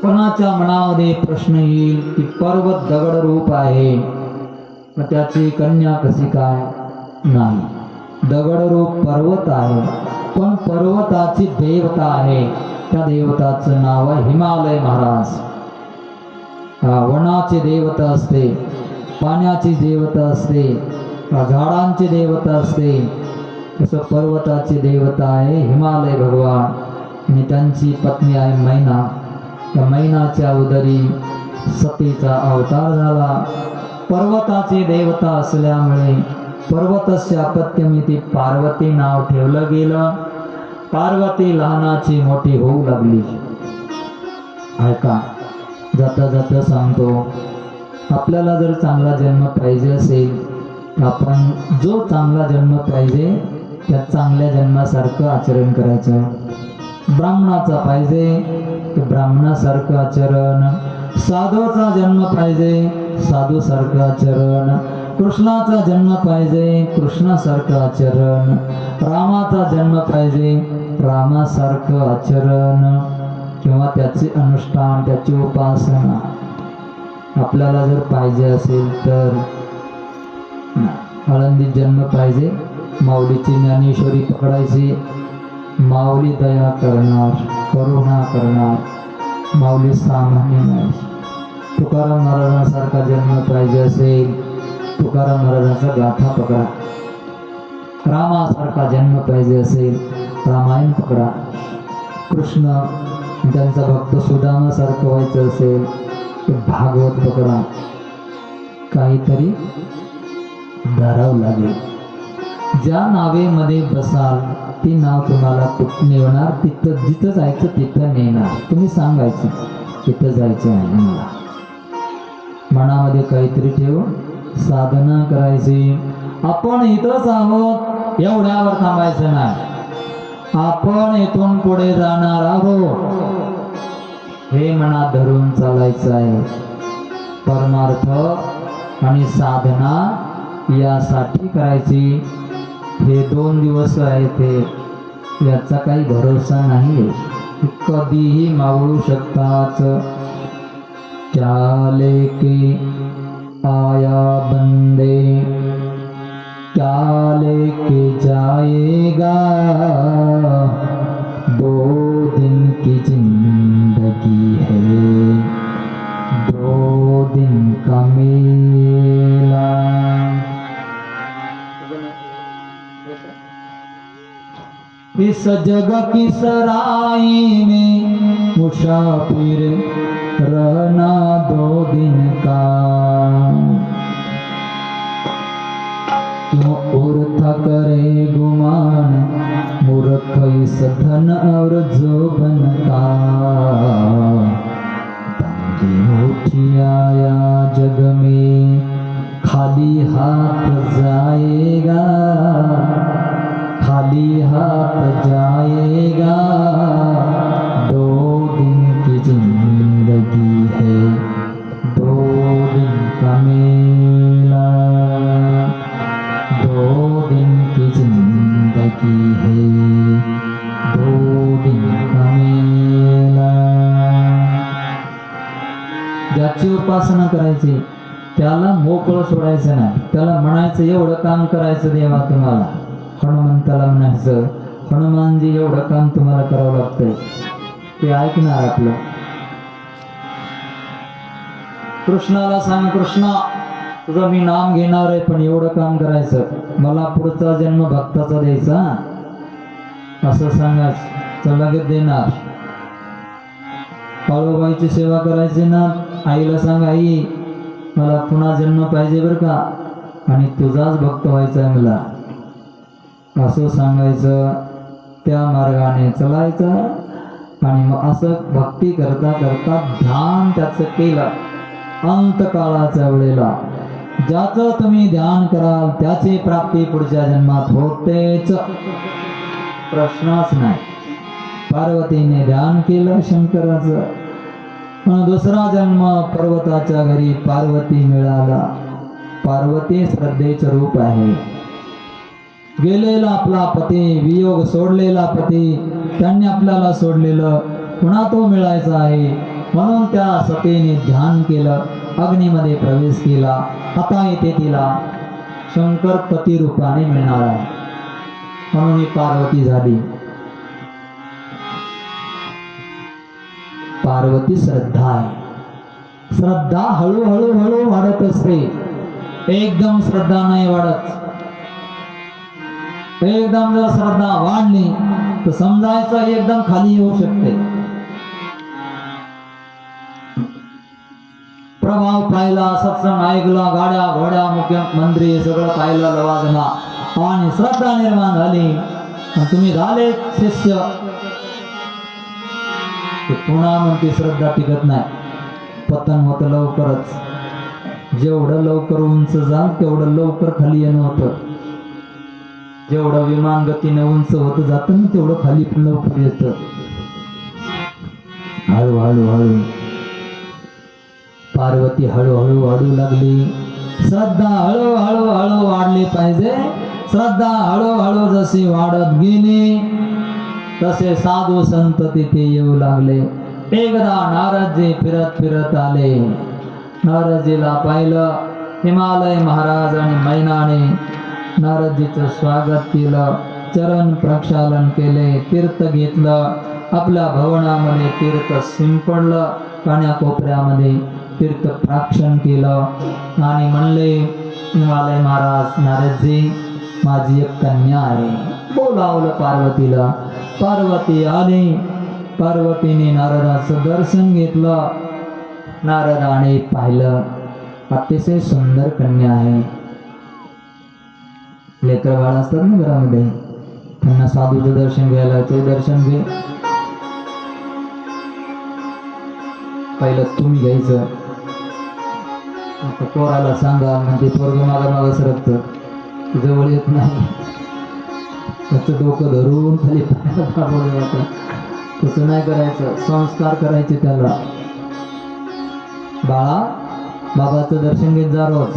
कोणाच्या मनामध्ये प्रश्न येईल की पर्वत दगड रूप आहे, मग त्याची कन्या कशी काय? नाही, दगड रूप पर्वत आहे, पण पर्वताची देवता आहे. त्या देवताचं नाव आहे हिमालय महाराज. वनाची देवता असते, पाण्याची देवता असते, झाडांची देवता असते, तसं पर्वताची देवता आहे हिमालय भगवान. आणि त्यांची पत्नी आहे मैना. त्या मैनाच्या उदरी सतीचा अवतार झाला. पर्वताची देवता असल्यामुळे पर्वतस्य अपत्यमिती पार्वती नाव ठेवलं गेलं. पार्वती लहानाची मोठी होऊ लागली. ऐका, जाता जाता सांगतो, आपल्याला जर चांगला जन्म पाहिजे असेल, आपण जो चांगला जन्म पाहिजे त्या चांगल्या जन्मासारखं आचरण करायचं. ब्राह्मणाचा पाहिजे तर ब्राह्मणासारखं आचरण, साधूचा जन्म पाहिजे साधूसारखं आचरण, कृष्णाचा जन्म पाहिजे कृष्णासारखं आचरण, रामाचा जन्म पाहिजे रामासारखं आचरण किंवा त्याचे अनुष्ठान, त्याची उपासना आपल्याला जर पाहिजे असेल तर आळंदीत जन्म पाहिजे, माऊलीची ज्ञानेश्वरी पकडायची. माऊली दया करणार, करुणा करणार, माऊली सामान्य नाही. तुकाराम महाराजांसारखा जन्म पाहिजे असेल, तुकाराम महाराजांचा गाथा पकडा. रामासारखा जन्म पाहिजे असेल, रामायण पकडा. कृष्ण त्यांचा भक्त सुदामासारखं व्हायचं असेल तर भागवत पकडा. काहीतरी धरावं लागेल. ज्या नावेमध्ये बसाल ती नाव तुम्हाला कुठं नेणार, तिथं जिथं जायचं तिथं नेणार. तुम्ही सांगायचं तिथं जायचं आहे मला. मनामध्ये काहीतरी ठेवून साधना करायची. आपण इथंच आहोत एवढ्यावर थांबायचं नाही. आपण इथून पुढे जाणार आहोत हे मनात धरून चालायचं आहे. परमार्थ आणि साधना यासाठी करायची. हे 2 दिवस आहे ते, याचा काही भरोसा नाही, कधीही मावळू शकतात. क्या लेके आया बंदे क्या लेके जाएगा, 2 दिन की जिंदगी है, 2 दिन का मेला. इस जग की सराय में मुसाफिर रहना 2 दिन का, क्यों उर्था करे गुमान मूर्ख इस धन और जोबन का, बंदी उठी आया जग में खाली हाथ जाएगा, खाली हाथ जाएगा, 2 दिन की जिंदगी है, 2 दिन का मेला, 2 दिन की जिंदगी है, 2 दिन का मेला. ज्याची उपासना करायची त्याला मोकळं सोडायचं नाही. त्याला म्हणायचं एवढं काम करायचं देवा तुम्हाला. हनुमंताला म्हणायचं हनुमानजी एवढं काम तुम्हाला करावं लागतंय, ते ऐकणार आपलं. कृष्णाला सांग कृष्णा तुझं मी नाम घेणार आहे पण एवढं काम करायचं, मला पुढचा जन्म भक्ताचा द्यायचा, असं सांगायचं तर लगेच देणार. काळूबाईची सेवा करायची ना, आईला सांग आई मला पुन्हा जन्म पाहिजे बरं का, आणि तुझाच भक्त व्हायचा आहे मला, असं सांगायचं. त्या मार्गाने चालायचं. आणि मग असं भक्ती करता करता ध्यान त्याचं केलं. अंतकाळाच्या वेळेला ज्याचं तुम्ही ध्यान कराल त्याची प्राप्ती पुढच्या जन्मात होतेच, प्रश्नच नाही. पार्वतीने ध्यान केलं शंकराचं, पण दुसरा जन्म पर्वताच्या घरी पार्वती मिळाला. पार्वती श्रद्धेचं रूप आहे. गेलेला आपला पती, वियोग सोडलेला पती, त्यांनी आपल्याला सोडलेलं, पुन्हा तो मिळायचा आहे. म्हणून त्या सतीने ध्यान केलं, अग्नीमध्ये प्रवेश केला. आता येथे तिला शंकर पती रूपाने मिळणार आहे, म्हणून ही पार्वती झाली. पार्वती श्रद्धा आहे. श्रद्धा हळूहळू हळू वाढत असते, एकदम श्रद्धा नाही वाढत. एकदम जर श्रद्धा वाढली तर समजायचं एकदम खाली येऊ शकते. प्रभाव पाहिला, सत्संग ऐकला, गाड्या घोड्या मुख्यमंत्री सगळं पाहिलं, लवाजमा, आणि श्रद्धा निर्माण झाली आणि तुम्ही झाले शिष्य, पुन्हा म्हणते श्रद्धा टिकत नाही, पतन होत लवकरच. जेवढं लवकर उंच जाल तेवढं लवकर खाली येणं होतं. जेवढं विमान गतीने उंच होत जातं ना तेवढं खाली पण लवकर येतं. हळूहळू हळू पार्वती हळूहळू वाढू लागली. श्रद्धा हळूहळू हळू वाढली पाहिजे. श्रद्धा हळूहळू जशी वाढत गेली तसे साधू संत तिथे येऊ लागले. एकदा नारदजी फिरत फिरत आले. नारदजीला पाहिलं. हिमालय महाराज आणि मैनाने नारदजीचं स्वागत केलं, चरण प्रक्षालन केले, तीर्थ घेतलं. आपल्या भवनामध्ये तीर्थ शिंपडलं, कान्याकोपऱ्यामध्ये तीर्थ प्राक्षण केलं आणि म्हणले, हिमालय महाराज, नारदजी, माझी एक कन्या आहे. बोलावलं पार्वतीला. पार्वती आली. पार्वतीने नारदाचं दर्शन घेतलं. नारदाने पाहिलं, अतिशय सुंदर कन्या आहे. लेकर बाळ असतात ना घरामध्ये, त्यांना साधूचं दर्शन घ्यायला, ते दर्शन घे, पहिलं तुम्ही घ्यायचं. पोराला सांगा, म्हणजे पोरग मागा मागा सरकत, जवळ येत नाही. त्याचं डोकं धरून खाली पाहायला जातं. तसं नाही करायचं, संस्कार करायचे त्याला. बाळा, बाबाचं दर्शन घेत जा रोज,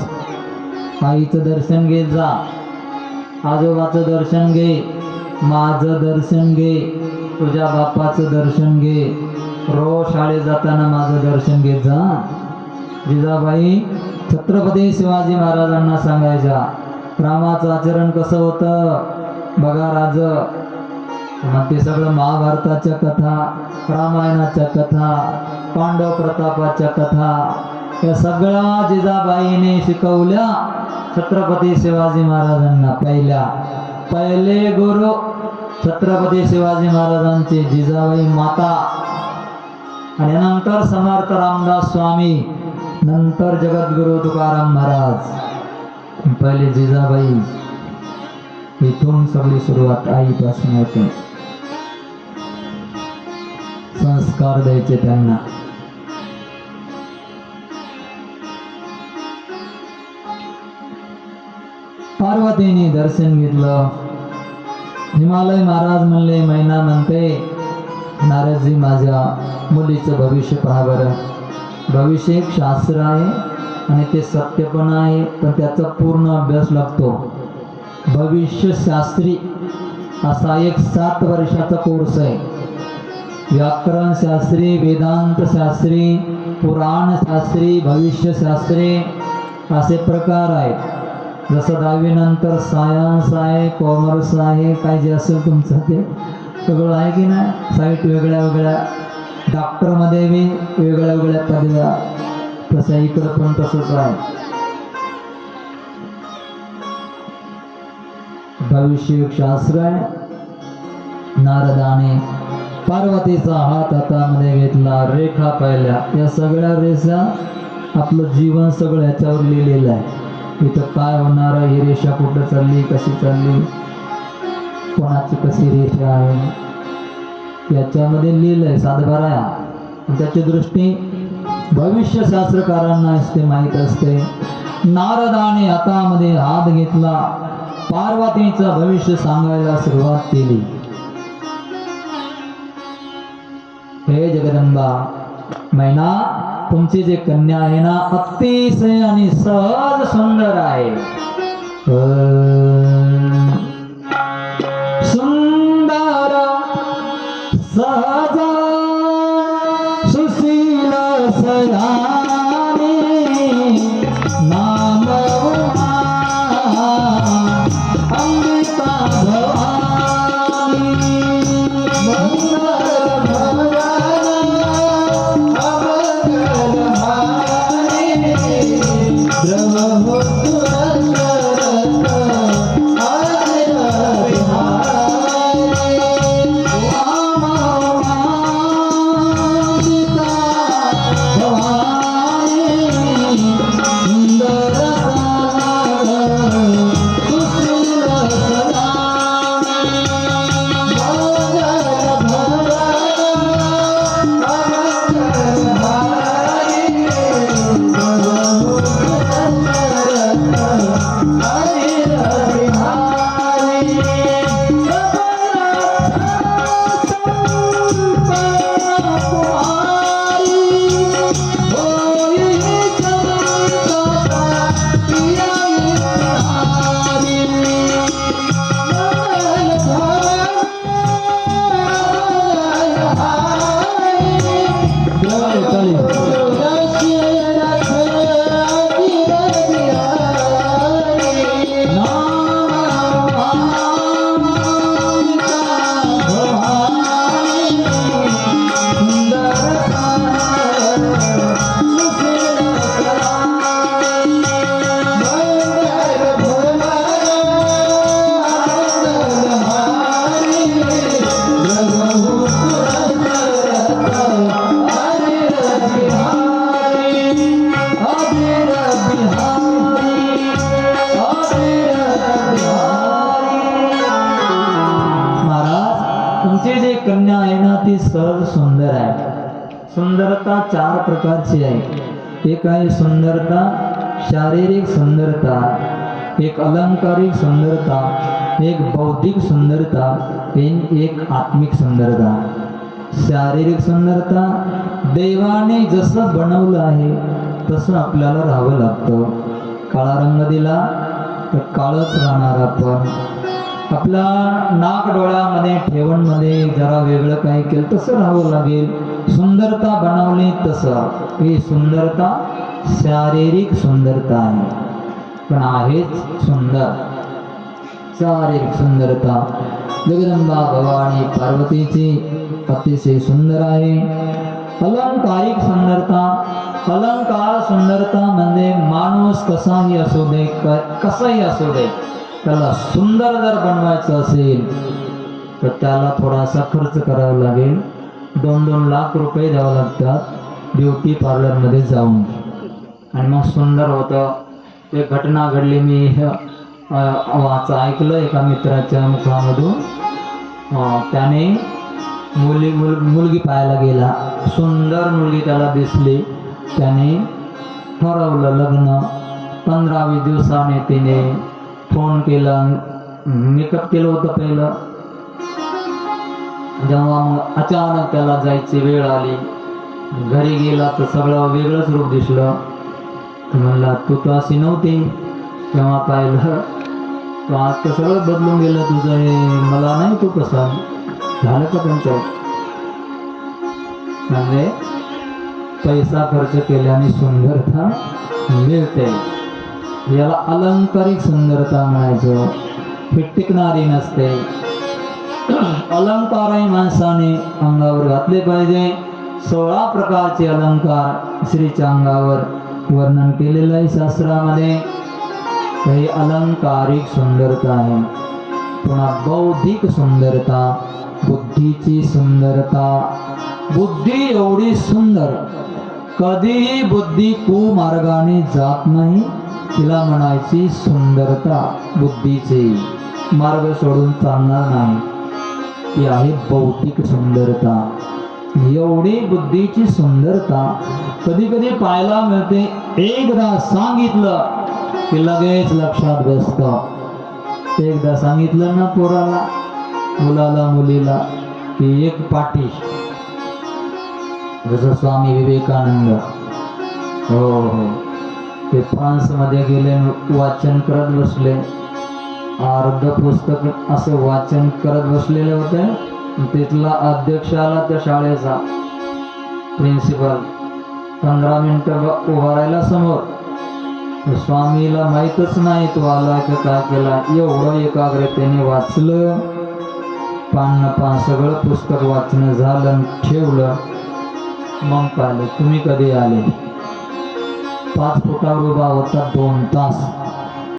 आईचं दर्शन घेत जा, आजोबाचं दर्शन घे, माझं दर्शन घे, तुझ्या बापाचं दर्शन घे, रोज शाळेत जाताना माझं दर्शन घेत जा. जिजाबाई छत्रपती शिवाजी महाराजांना सांगायच्या, रामाचं आचरण कसं होतं बघा राज. मग ते सगळं महाभारताच्या कथा, रामायणाच्या कथा, पांडव प्रतापाच्या कथा, या सगळ्या जिजाबाईने शिकवल्या छत्रपती शिवाजी महाराजांना. पहिले गुरु छत्रपती शिवाजी महाराजांचे जिजाबाई माता, आणि नंतर समर्थ रामदास स्वामी, नंतर जगद्गुरु तुकाराम महाराज, पहिले जिजाबाई. इथून सगळी सुरुवात आईपासून होते. संस्कार द्यायचे त्यांना. पार्वतीने दर्शन घेतलं. हिमालय महाराज म्हणले, मैना म्हणते, नारदजी, माझ्या मुलीचं भविष्य पहा बरं. भविष्य एक शास्त्र आहे आणि ते सत्य पण आहे, पण त्याचा पूर्ण अभ्यास लागतो. भविष्यशास्त्री असा एक 7 वर्षाचा कोर्स आहे. व्याकरण शास्त्री, वेदांत शास्त्री, पुराण शास्त्री, भविष्यशास्त्री असे प्रकार आहेत. जसं 10वी नंतर सायन्स आहे, कॉमर्स आहे, काय जे असेल तुमचं ते सगळं आहे की नाही. साईट वेगळ्या वेगळ्या, डॉक्टरमध्ये बी वेगळ्या वेगळ्या पदव्या, तसं इकडं पण तसंच आहे. भविष्य शास्त्र आहे. नारदाने पार्वतीचा हात हातामध्ये घेतला, रेखा पाहिल्या. या सगळ्या रेषा आपलं जीवन सगळं ह्याच्यावर लिहिलेलं आहे. इथं काय होणार आहे, ही रेषा कुठं चालली, कशी चालली, कोणाची कशी रेषा आहे, याच्यामध्ये लिहिलंय. सातबारा त्याची दृष्टी भविष्यशास्त्रकारांना असते, माहीत असते. नारदाने हातामध्ये हात घेतला, पार्वतीचं भविष्य सांगायला सुरुवात केली. हे जगदंबा, मैना, तुमची जे कन्या आहे ना, अतिशय आणि सहज सुंदर आहे. सुंदर सहज सुशील सयाने नाम उमा अमृता भवानी. मंगल भवन अमंगल हारी ब्रह्म तुमची जी कन्या आहे ना, ती सहज सुंदर आहे. सुंदरता चार प्रकारची आहे. एक आहे सुंदरता शारीरिक सुंदरता, एक अलंकारिक सुंदरता, एक बौद्धिक सुंदरता, एक आत्मिक सुंदरता. शारीरिक सुंदरता, देवाने जसं बनवलं आहे तसं आपल्याला राहावं लागतं. काळा रंग दिला तर काळच राहणार आपण. आपला नाक डोळ्यामध्ये ठेवणमध्ये जरा वेगळं काही केलं तसं राहावं लागेल. सुंदरता बनवली तसं. ही सुंदरता शारीरिक सुंदरता आहे, पण आहेच सुंदर. शारीरिक सुंदरता जगदंबा भवानी पार्वतीची अतिशय सुंदर आहे. अलंकारिक सुंदरता, अलंकार सुंदरता म्हणजे माणूस कसाही असू दे, कसाही असू दे, त्याला सुंदर जर बनवायचं असेल तर त्याला थोडासा खर्च करावा लागेल. 2-2 लाख रुपये द्यावं लागतात ब्युटी पार्लरमध्ये जाऊन, आणि मग सुंदर होतं. एक घटना घडली, मी ऐकलं एका मित्राच्या मुखामधून. त्याने मुलगी पाहायला गेला, सुंदर मुलगी त्याला दिसली. त्याने ठरवलं लग्न. 15-20 दिवसाने तिने फोन केला, मेकअप केलं होतं पहिलं. जेव्हा मग अचानक त्याला जायची वेळ आली, घरी गेला तर सगळं वेगळंच रूप दिसलं. म्हणला तू तर अशी नव्हती तेव्हा पाहिलं, तो आज तर सगळं बदलून गेलं तुझं. हे मला नाही तू कसा झालं का त्यांचं. म्हणजे पैसा खर्च केल्याने सुंदरता मिळते. याला अलंकारिक सुंदरता म्हणायचं. ही टिकणारी नसते. अलंकारही माणसाने अंगावर घातले पाहिजे. 16 प्रकारचे अलंकार श्रीच्या अंगावर वर्णन केलेलं आहे शास्त्रामध्ये. ही अलंकारिक सुंदरता आहे. पुन्हा बौद्धिक सुंदरता, बुद्धीची सुंदरता. बुद्धी एवढी सुंदर, कधीही बुद्धी कुमार्गाने जात नाही, तिला म्हणायची सुंदरता. बुद्धीची मार्ग सोडून चालणार नाही, ती आहे बौद्धिक सुंदरता. एवढी बुद्धीची सुंदरता कधी कधी पाहायला मिळते. एकदा सांगितलं की लगेच लक्षात बसतं. एकदा सांगितलं ना पोराला, मुलाला मुलीला, की एक पाटी, जसं स्वामी विवेकानंद, हो हो, ते फ्रान्समध्ये गेले, वाचन करत बसले, अर्ध पुस्तक असं वाचन करत बसलेले होते. तिथला अध्यक्ष आला त्या शाळेचा, प्रिन्सिपल, 15 मिनिटं उभा राहिला समोर. स्वामीला माहीतच नाही तो आला की काय केला. एवढं एकाग्रतेने वाचलं, पान पान सगळं पुस्तक वाचणं झालं, ठेवलं. मग पाहिलं, तुम्ही कधी आले? 5 फुटावर उभा होता 2 तास.